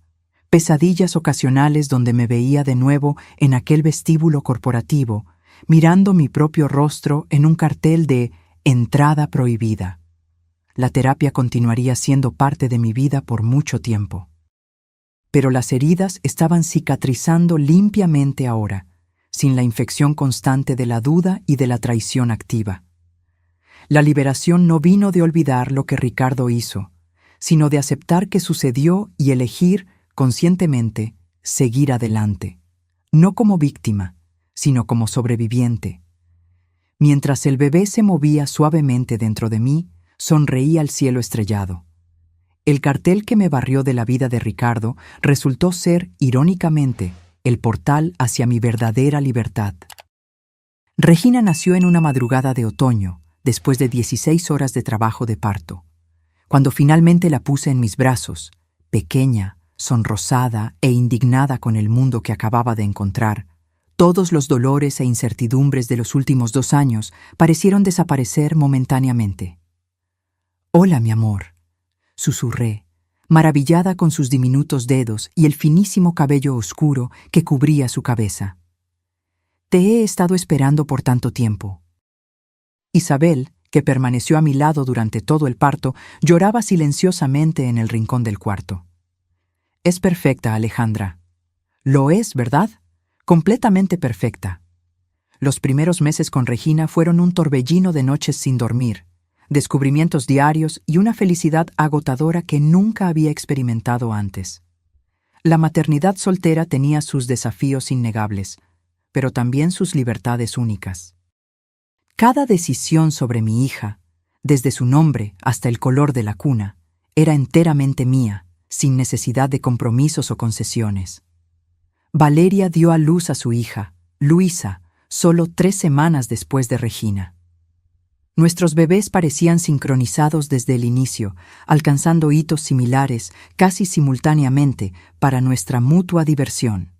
pesadillas ocasionales donde me veía de nuevo en aquel vestíbulo corporativo, mirando mi propio rostro en un cartel de «Entrada prohibida». La terapia continuaría siendo parte de mi vida por mucho tiempo. Pero las heridas estaban cicatrizando limpiamente ahora, sin la infección constante de la duda y de la traición activa. La liberación no vino de olvidar lo que Ricardo hizo, sino de aceptar que sucedió y elegir, conscientemente, seguir adelante, no como víctima, sino como sobreviviente. Mientras el bebé se movía suavemente dentro de mí, sonreí al cielo estrellado. El cartel que me barrió de la vida de Ricardo resultó ser, irónicamente, el portal hacia mi verdadera libertad. Regina nació en una madrugada de otoño, después de 16 horas de trabajo de parto. Cuando finalmente la puse en mis brazos, pequeña, sonrosada e indignada con el mundo que acababa de encontrar, todos los dolores e incertidumbres de los últimos 2 años parecieron desaparecer momentáneamente. «Hola, mi amor», susurré, maravillada con sus diminutos dedos y el finísimo cabello oscuro que cubría su cabeza. «Te he estado esperando por tanto tiempo». Isabel, que permaneció a mi lado durante todo el parto, lloraba silenciosamente en el rincón del cuarto. «Es perfecta, Alejandra». «Lo es, ¿verdad? Completamente perfecta». Los primeros meses con Regina fueron un torbellino de noches sin dormir, descubrimientos diarios y una felicidad agotadora que nunca había experimentado antes. La maternidad soltera tenía sus desafíos innegables, pero también sus libertades únicas. Cada decisión sobre mi hija, desde su nombre hasta el color de la cuna, era enteramente mía, sin necesidad de compromisos o concesiones. Valeria dio a luz a su hija, Luisa, solo 3 semanas después de Regina. Nuestros bebés parecían sincronizados desde el inicio, alcanzando hitos similares casi simultáneamente para nuestra mutua diversión.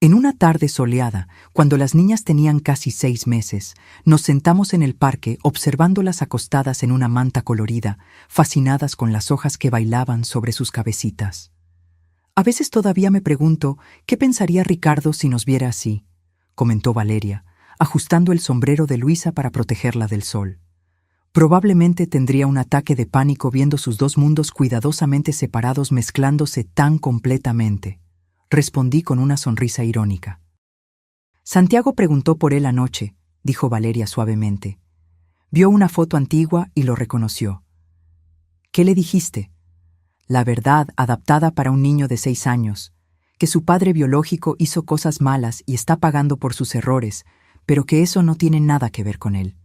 En una tarde soleada, cuando las niñas tenían casi 6 meses, nos sentamos en el parque observándolas acostadas en una manta colorida, fascinadas con las hojas que bailaban sobre sus cabecitas. «A veces todavía me pregunto qué pensaría Ricardo si nos viera así», comentó Valeria, ajustando el sombrero de Luisa para protegerla del sol. «Probablemente tendría un ataque de pánico viendo sus 2 mundos cuidadosamente separados mezclándose tan completamente», respondí con una sonrisa irónica. «Santiago preguntó por él anoche», dijo Valeria suavemente. «Vio una foto antigua y lo reconoció». «¿Qué le dijiste?» «La verdad adaptada para un niño de 6 años, que su padre biológico hizo cosas malas y está pagando por sus errores, pero que eso no tiene nada que ver con él,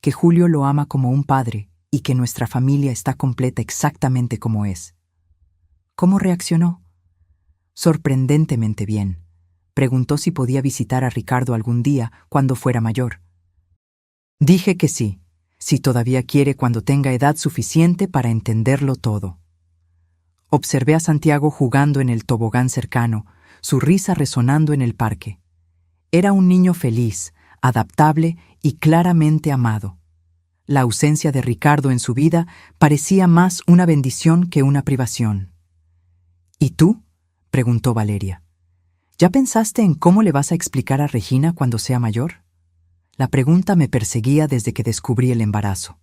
que Julio lo ama como un padre y que nuestra familia está completa exactamente como es». ¿Cómo reaccionó? «Sorprendentemente bien. Preguntó si podía visitar a Ricardo algún día cuando fuera mayor. Dije que sí, si todavía quiere cuando tenga edad suficiente para entenderlo todo». Observé a Santiago jugando en el tobogán cercano, su risa resonando en el parque. Era un niño feliz, adaptable y claramente amado. La ausencia de Ricardo en su vida parecía más una bendición que una privación. «¿Y tú?», preguntó Valeria. «¿Ya pensaste en cómo le vas a explicar a Regina cuando sea mayor?». La pregunta me perseguía desde que descubrí el embarazo.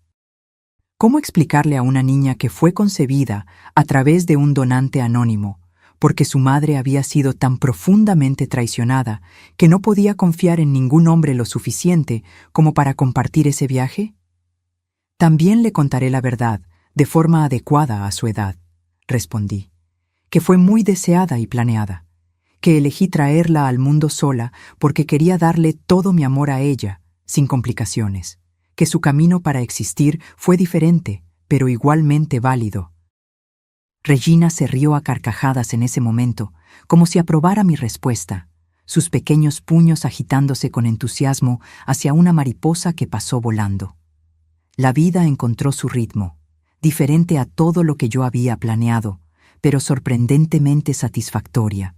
¿Cómo explicarle a una niña que fue concebida a través de un donante anónimo, porque su madre había sido tan profundamente traicionada que no podía confiar en ningún hombre lo suficiente como para compartir ese viaje? «También le contaré la verdad, de forma adecuada a su edad», respondí, «que fue muy deseada y planeada, que elegí traerla al mundo sola porque quería darle todo mi amor a ella, sin complicaciones, que su camino para existir fue diferente, pero igualmente válido». Regina se rió a carcajadas en ese momento, como si aprobara mi respuesta, sus pequeños puños agitándose con entusiasmo hacia una mariposa que pasó volando. La vida encontró su ritmo, diferente a todo lo que yo había planeado, pero sorprendentemente satisfactoria.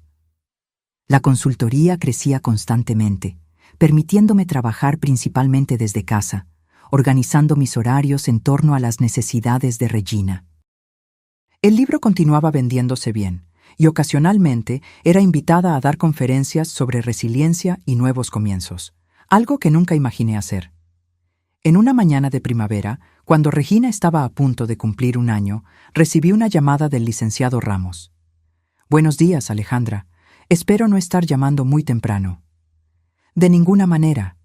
La consultoría crecía constantemente, permitiéndome trabajar principalmente desde casa, organizando mis horarios en torno a las necesidades de Regina. El libro continuaba vendiéndose bien, y ocasionalmente era invitada a dar conferencias sobre resiliencia y nuevos comienzos, algo que nunca imaginé hacer. En una mañana de primavera, cuando Regina estaba a punto de cumplir 1 año, recibí una llamada del licenciado Ramos. «Buenos días, Alejandra. Espero no estar llamando muy temprano». «De ninguna manera.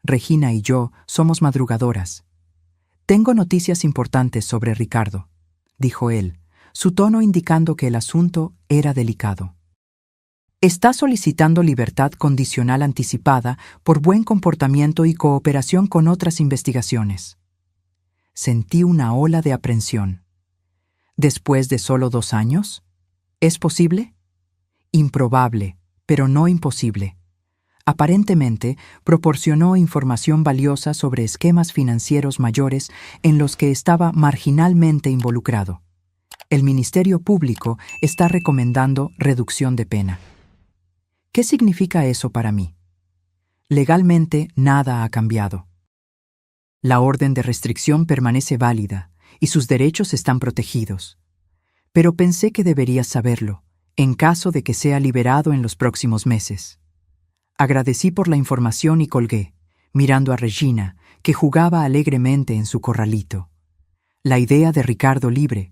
Regina y yo somos madrugadoras». «Tengo noticias importantes sobre Ricardo», dijo él, su tono indicando que el asunto era delicado. «Está solicitando libertad condicional anticipada por buen comportamiento y cooperación con otras investigaciones». Sentí una ola de aprensión. ¿Después de solo 2 años? ¿Es posible? Improbable, pero no imposible. Aparentemente, proporcionó información valiosa sobre esquemas financieros mayores en los que estaba marginalmente involucrado. El Ministerio Público está recomendando reducción de pena. ¿Qué significa eso para mí? Legalmente, nada ha cambiado. La orden de restricción permanece válida y sus derechos están protegidos. Pero pensé que deberías saberlo, en caso de que sea liberado en los próximos meses. Agradecí por la información y colgué, mirando a Regina, que jugaba alegremente en su corralito. La idea de Ricardo libre,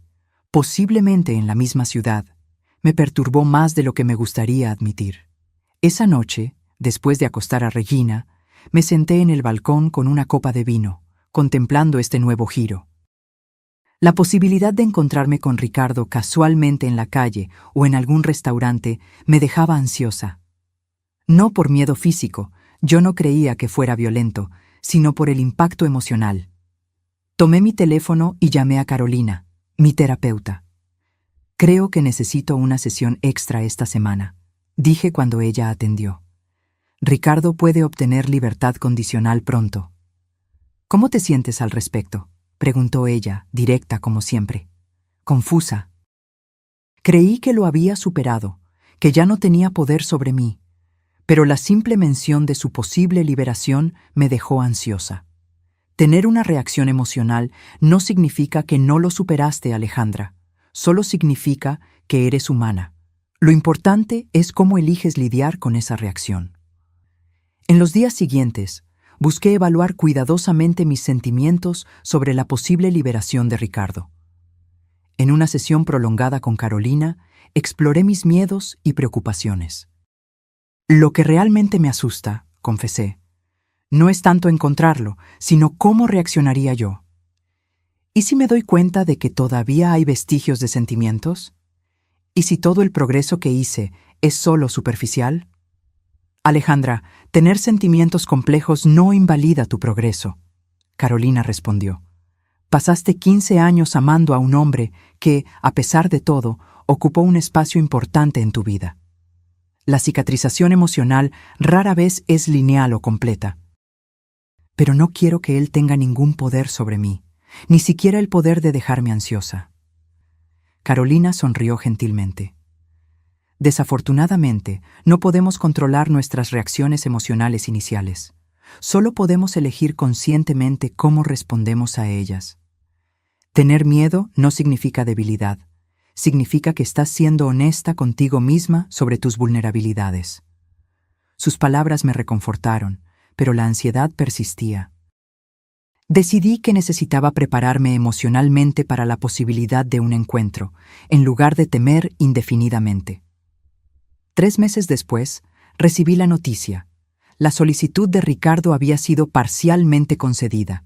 posiblemente en la misma ciudad, me perturbó más de lo que me gustaría admitir. Esa noche, después de acostar a Regina, me senté en el balcón con una copa de vino, contemplando este nuevo giro. La posibilidad de encontrarme con Ricardo casualmente en la calle o en algún restaurante me dejaba ansiosa. No por miedo físico, yo no creía que fuera violento, sino por el impacto emocional. Tomé mi teléfono y llamé a Carolina, mi terapeuta. Creo que necesito una sesión extra esta semana, dije cuando ella atendió. Ricardo puede obtener libertad condicional pronto. ¿Cómo te sientes al respecto?, preguntó ella, directa como siempre. Confusa. Creí que lo había superado, que ya no tenía poder sobre mí, pero la simple mención de su posible liberación me dejó ansiosa. Tener una reacción emocional no significa que no lo superaste, Alejandra. Solo significa que eres humana. Lo importante es cómo eliges lidiar con esa reacción. En los días siguientes, busqué evaluar cuidadosamente mis sentimientos sobre la posible liberación de Ricardo. En una sesión prolongada con Carolina, exploré mis miedos y preocupaciones. Lo que realmente me asusta, confesé, no es tanto encontrarlo, sino cómo reaccionaría yo. ¿Y si me doy cuenta de que todavía hay vestigios de sentimientos? ¿Y si todo el progreso que hice es solo superficial? Alejandra, tener sentimientos complejos no invalida tu progreso. Carolina respondió. Pasaste 15 años amando a un hombre que, a pesar de todo, ocupó un espacio importante en tu vida. La cicatrización emocional rara vez es lineal o completa. Pero no quiero que él tenga ningún poder sobre mí, ni siquiera el poder de dejarme ansiosa. Carolina sonrió gentilmente. Desafortunadamente, no podemos controlar nuestras reacciones emocionales iniciales. Solo podemos elegir conscientemente cómo respondemos a ellas. Tener miedo no significa debilidad. Significa que estás siendo honesta contigo misma sobre tus vulnerabilidades. Sus palabras me reconfortaron, pero la ansiedad persistía. Decidí que necesitaba prepararme emocionalmente para la posibilidad de un encuentro, en lugar de temer indefinidamente. 3 meses después, recibí la noticia. La solicitud de Ricardo había sido parcialmente concedida.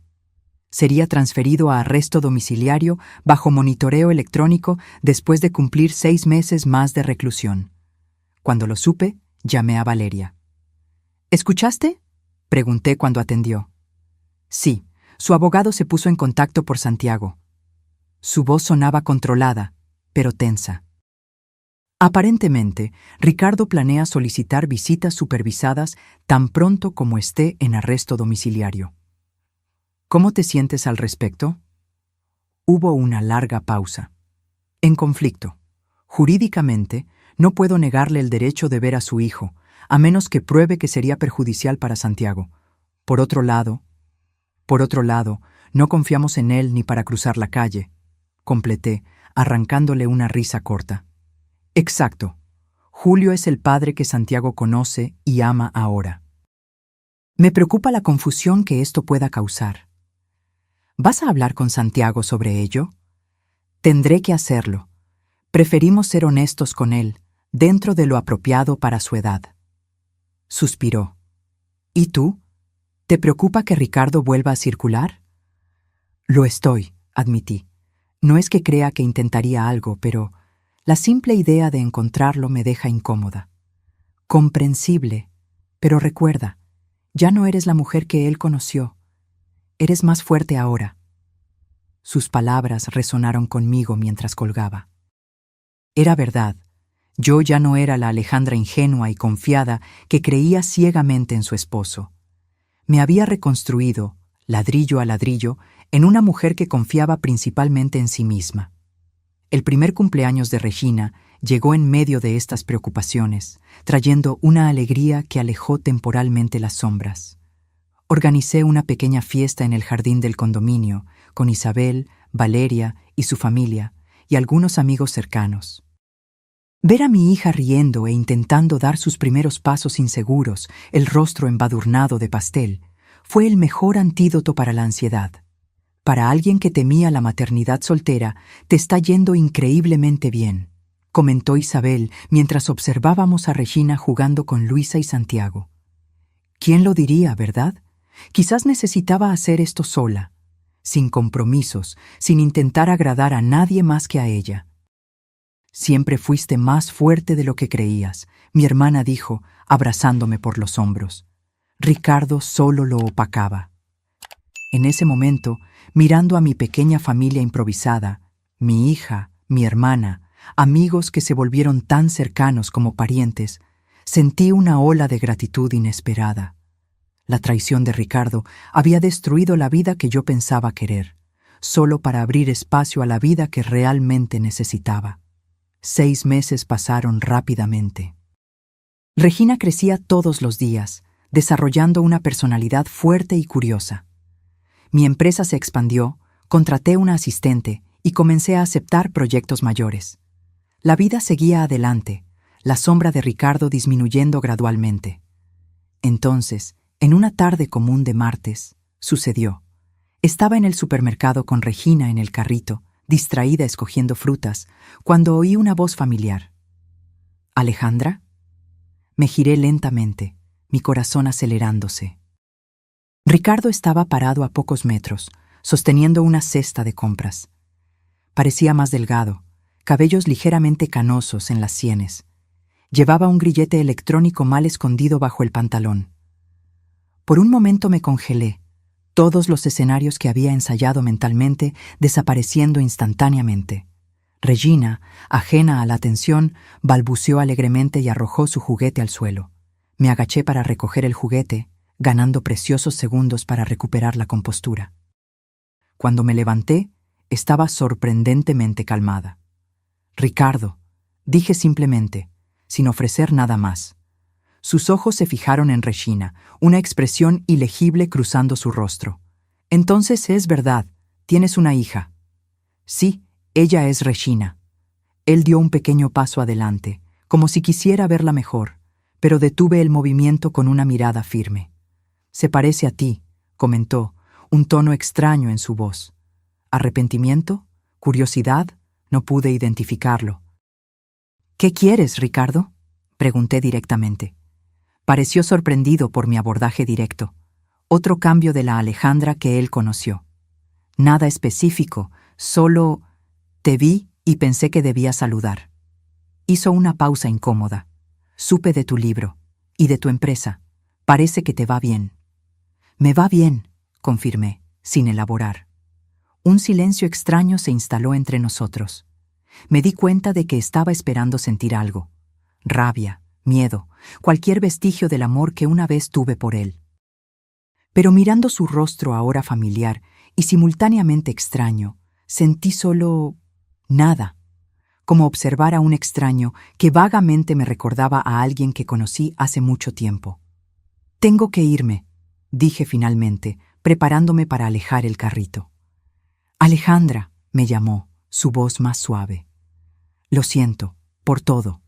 Sería transferido a arresto domiciliario bajo monitoreo electrónico después de cumplir 6 meses más de reclusión. Cuando lo supe, llamé a Valeria. ¿Escuchaste?, pregunté cuando atendió. Sí, su abogado se puso en contacto por Santiago. Su voz sonaba controlada, pero tensa. Aparentemente, Ricardo planea solicitar visitas supervisadas tan pronto como esté en arresto domiciliario. ¿Cómo te sientes al respecto? Hubo una larga pausa. En conflicto. Jurídicamente, no puedo negarle el derecho de ver a su hijo, a menos que pruebe que sería perjudicial para Santiago. Por otro lado, no confiamos en él ni para cruzar la calle, completé, arrancándole una risa corta. Exacto. Julio es el padre que Santiago conoce y ama ahora. Me preocupa la confusión que esto pueda causar. ¿Vas a hablar con Santiago sobre ello? Tendré que hacerlo. Preferimos ser honestos con él, dentro de lo apropiado para su edad. Suspiró. ¿Y tú? ¿Te preocupa que Ricardo vuelva a circular? Lo estoy, admití. No es que crea que intentaría algo, pero la simple idea de encontrarlo me deja incómoda. Comprensible, pero recuerda, ya no eres la mujer que él conoció. Eres más fuerte ahora. Sus palabras resonaron conmigo mientras colgaba. Era verdad. Yo ya no era la Alejandra ingenua y confiada que creía ciegamente en su esposo. Me había reconstruido, ladrillo a ladrillo, en una mujer que confiaba principalmente en sí misma. El primer cumpleaños de Regina llegó en medio de estas preocupaciones, trayendo una alegría que alejó temporalmente las sombras. Organicé una pequeña fiesta en el jardín del condominio, con Isabel, Valeria y su familia, y algunos amigos cercanos. Ver a mi hija riendo e intentando dar sus primeros pasos inseguros, el rostro embadurnado de pastel, fue el mejor antídoto para la ansiedad. Para alguien que temía la maternidad soltera, te está yendo increíblemente bien, comentó Isabel mientras observábamos a Regina jugando con Luisa y Santiago. ¿Quién lo diría, verdad? Quizás necesitaba hacer esto sola, sin compromisos, sin intentar agradar a nadie más que a ella. Siempre fuiste más fuerte de lo que creías, mi hermana dijo, abrazándome por los hombros. Ricardo solo lo opacaba. En ese momento, mirando a mi pequeña familia improvisada, mi hija, mi hermana, amigos que se volvieron tan cercanos como parientes, sentí una ola de gratitud inesperada. La traición de Ricardo había destruido la vida que yo pensaba querer, solo para abrir espacio a la vida que realmente necesitaba. 6 meses pasaron rápidamente. Regina crecía todos los días, desarrollando una personalidad fuerte y curiosa. Mi empresa se expandió, contraté una asistente y comencé a aceptar proyectos mayores. La vida seguía adelante, la sombra de Ricardo disminuyendo gradualmente. Entonces, en una tarde común de martes, sucedió. Estaba en el supermercado con Regina en el carrito, distraída escogiendo frutas, cuando oí una voz familiar. ¿Alejandra? Me giré lentamente, mi corazón acelerándose. Ricardo estaba parado a pocos metros, sosteniendo una cesta de compras. Parecía más delgado, cabellos ligeramente canosos en las sienes. Llevaba un grillete electrónico mal escondido bajo el pantalón. Por un momento me congelé, todos los escenarios que había ensayado mentalmente desapareciendo instantáneamente. Regina, ajena a la atención, balbuceó alegremente y arrojó su juguete al suelo. Me agaché para recoger el juguete, ganando preciosos segundos para recuperar la compostura. Cuando me levanté, estaba sorprendentemente calmada. «Ricardo», dije simplemente, sin ofrecer nada más. Sus ojos se fijaron en Regina, una expresión ilegible cruzando su rostro. «Entonces es verdad, tienes una hija». «Sí, ella es Regina». Él dio un pequeño paso adelante, como si quisiera verla mejor, pero detuve el movimiento con una mirada firme. «Se parece a ti», comentó, un tono extraño en su voz. ¿Arrepentimiento? ¿Curiosidad? No pude identificarlo. «¿Qué quieres, Ricardo?», pregunté directamente. Pareció sorprendido por mi abordaje directo. Otro cambio de la Alejandra que él conoció. Nada específico, solo te vi y pensé que debía saludar. Hizo una pausa incómoda. Supe de tu libro y de tu empresa. Parece que te va bien. Me va bien, confirmé, sin elaborar. Un silencio extraño se instaló entre nosotros. Me di cuenta de que estaba esperando sentir algo. Rabia, miedo, cualquier vestigio del amor que una vez tuve por él. Pero mirando su rostro ahora familiar y simultáneamente extraño, sentí solo nada, como observar a un extraño que vagamente me recordaba a alguien que conocí hace mucho tiempo. «Tengo que irme», dije finalmente, preparándome para alejar el carrito. «Alejandra», me llamó, su voz más suave. «Lo siento, por todo».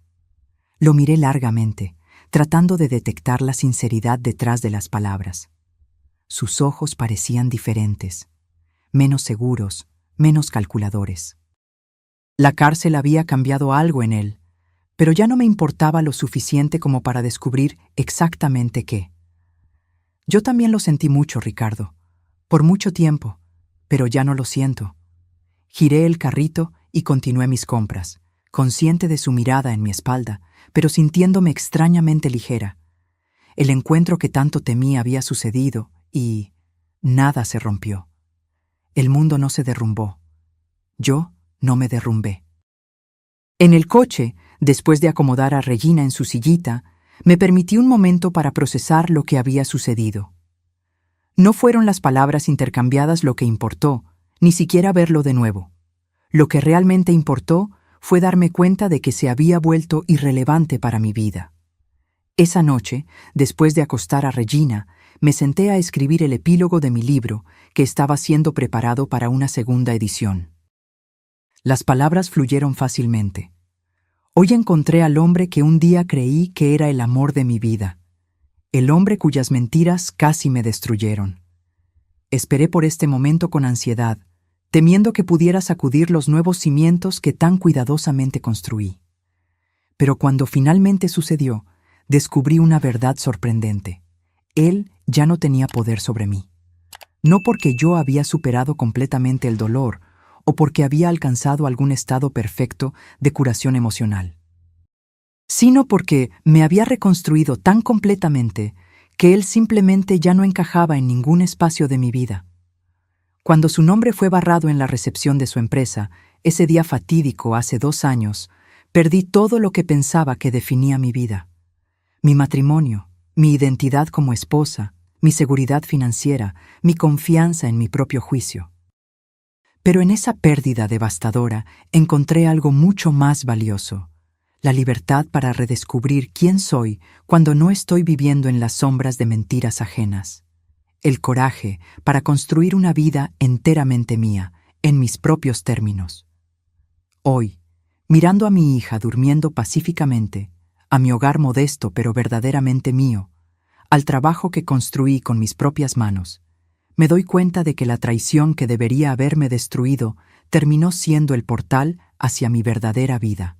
Lo miré largamente, tratando de detectar la sinceridad detrás de las palabras. Sus ojos parecían diferentes, menos seguros, menos calculadores. La cárcel había cambiado algo en él, pero ya no me importaba lo suficiente como para descubrir exactamente qué. Yo también lo sentí mucho, Ricardo, por mucho tiempo, pero ya no lo siento. Giré el carrito y continué mis compras, consciente de su mirada en mi espalda, pero sintiéndome extrañamente ligera. El encuentro que tanto temí había sucedido y nada se rompió. El mundo no se derrumbó. Yo no me derrumbé. En el coche, Después de acomodar a Regina en su sillita, me permití un momento para procesar lo que había sucedido. No fueron las palabras intercambiadas lo que importó, ni siquiera verlo de nuevo. Lo que realmente importó fue darme cuenta de que se había vuelto irrelevante para mi vida. Esa noche, después de acostar a Regina, me senté a escribir el epílogo de mi libro, que estaba siendo preparado para una segunda edición. Las palabras fluyeron fácilmente. Hoy encontré al hombre que un día creí que era el amor de mi vida, el hombre cuyas mentiras casi me destruyeron. Esperé por este momento con ansiedad, temiendo que pudiera sacudir los nuevos cimientos que tan cuidadosamente construí. Pero cuando finalmente sucedió, descubrí una verdad sorprendente. Él ya no tenía poder sobre mí. No porque yo había superado completamente el dolor o porque había alcanzado algún estado perfecto de curación emocional, sino porque me había reconstruido tan completamente que él simplemente ya no encajaba en ningún espacio de mi vida. Cuando su nombre fue barrado en la recepción de su empresa, ese día fatídico hace 2 años, perdí todo lo que pensaba que definía mi vida. Mi matrimonio, mi identidad como esposa, mi seguridad financiera, mi confianza en mi propio juicio. Pero en esa pérdida devastadora encontré algo mucho más valioso: la libertad para redescubrir quién soy cuando no estoy viviendo en las sombras de mentiras ajenas. El coraje para construir una vida enteramente mía, en mis propios términos. Hoy, mirando a mi hija durmiendo pacíficamente, a mi hogar modesto pero verdaderamente mío, al trabajo que construí con mis propias manos, me doy cuenta de que la traición que debería haberme destruido terminó siendo el portal hacia mi verdadera vida.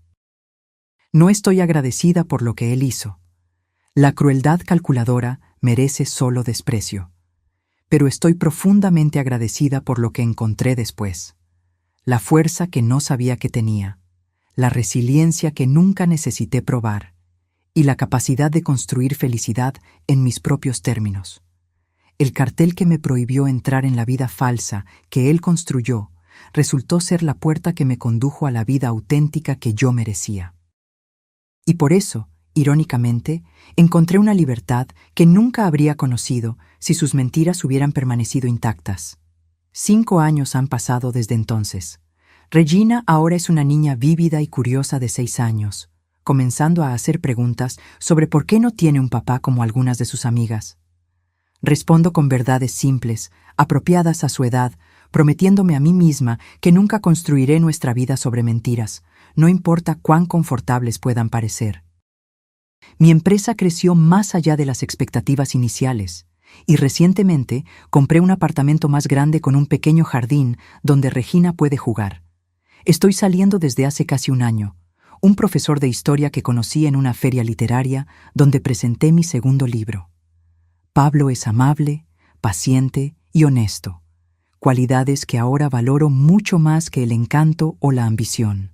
No estoy agradecida por lo que él hizo. La crueldad calculadora merece solo desprecio. Pero estoy profundamente agradecida por lo que encontré después. La fuerza que no sabía que tenía, la resiliencia que nunca necesité probar, y la capacidad de construir felicidad en mis propios términos. El cartel que me prohibió entrar en la vida falsa que él construyó resultó ser la puerta que me condujo a la vida auténtica que yo merecía. Y por eso, irónicamente, encontré una libertad que nunca habría conocido si sus mentiras hubieran permanecido intactas. 5 años han pasado desde entonces. Regina ahora es una niña vívida y curiosa de 6 años, comenzando a hacer preguntas sobre por qué no tiene un papá como algunas de sus amigas. Respondo con verdades simples, apropiadas a su edad, prometiéndome a mí misma que nunca construiré nuestra vida sobre mentiras, no importa cuán confortables puedan parecer. Mi empresa creció más allá de las expectativas iniciales, y recientemente compré un apartamento más grande con un pequeño jardín donde Regina puede jugar. Estoy saliendo desde hace casi 1 año, un profesor de historia que conocí en una feria literaria donde presenté mi segundo libro. Pablo es amable, paciente y honesto, cualidades que ahora valoro mucho más que el encanto o la ambición.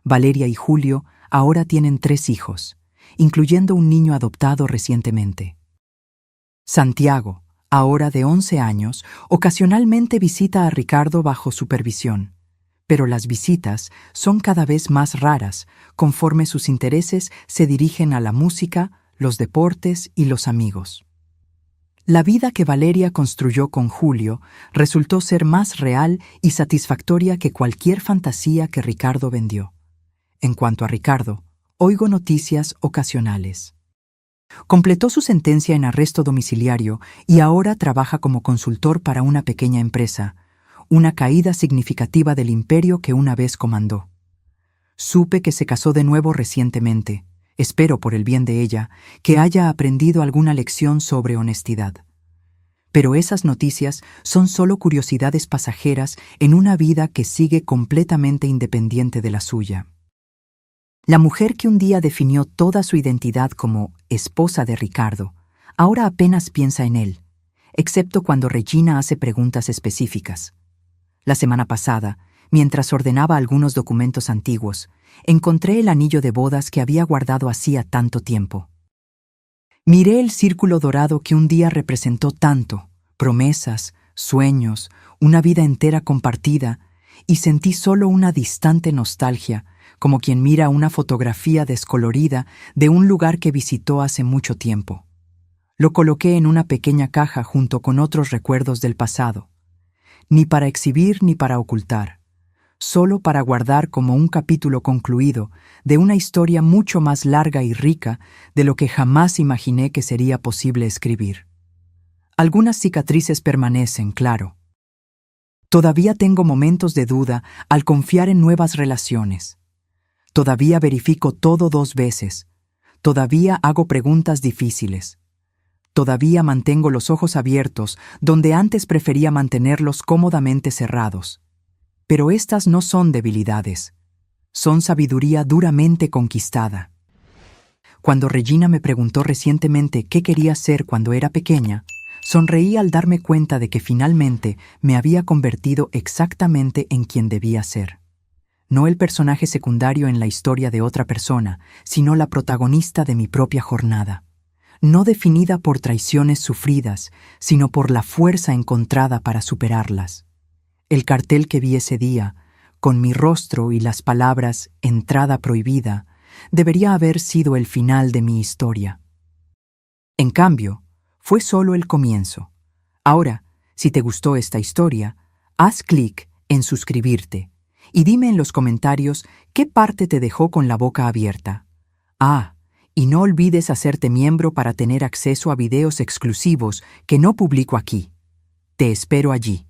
Valeria y Julio ahora tienen 3 hijos, incluyendo un niño adoptado recientemente. Santiago, ahora de 11 años, ocasionalmente visita a Ricardo bajo supervisión, pero las visitas son cada vez más raras conforme sus intereses se dirigen a la música, los deportes y los amigos. La vida que Valeria construyó con Julio resultó ser más real y satisfactoria que cualquier fantasía que Ricardo vendió. En cuanto a Ricardo, oigo noticias ocasionales. Completó su sentencia en arresto domiciliario y ahora trabaja como consultor para una pequeña empresa, una caída significativa del imperio que una vez comandó. Supe que se casó de nuevo recientemente. Espero, por el bien de ella, que haya aprendido alguna lección sobre honestidad. Pero esas noticias son solo curiosidades pasajeras en una vida que sigue completamente independiente de la suya. La mujer que un día definió toda su identidad como esposa de Ricardo, ahora apenas piensa en él, excepto cuando Regina hace preguntas específicas. La semana pasada, mientras ordenaba algunos documentos antiguos, encontré el anillo de bodas que había guardado hacía tanto tiempo. Miré el círculo dorado que un día representó tanto, promesas, sueños, una vida entera compartida, y sentí solo una distante nostalgia, como quien mira una fotografía descolorida de un lugar que visitó hace mucho tiempo. Lo coloqué en una pequeña caja junto con otros recuerdos del pasado, ni para exhibir ni para ocultar, solo para guardar como un capítulo concluido de una historia mucho más larga y rica de lo que jamás imaginé que sería posible escribir. Algunas cicatrices permanecen, claro. Todavía tengo momentos de duda al confiar en nuevas relaciones. Todavía verifico todo 2 veces. Todavía hago preguntas difíciles. Todavía mantengo los ojos abiertos donde antes prefería mantenerlos cómodamente cerrados. Pero estas no son debilidades. Son sabiduría duramente conquistada. Cuando Regina me preguntó recientemente qué quería ser cuando era pequeña, sonreí al darme cuenta de que finalmente me había convertido exactamente en quien debía ser. No el personaje secundario en la historia de otra persona, sino la protagonista de mi propia jornada. No definida por traiciones sufridas, sino por la fuerza encontrada para superarlas. El cartel que vi ese día, con mi rostro y las palabras "entrada prohibida", debería haber sido el final de mi historia. En cambio, fue solo el comienzo. Ahora, si te gustó esta historia, haz clic en suscribirte y dime en los comentarios qué parte te dejó con la boca abierta. Y no olvides hacerte miembro para tener acceso a videos exclusivos que no publico aquí. Te espero allí.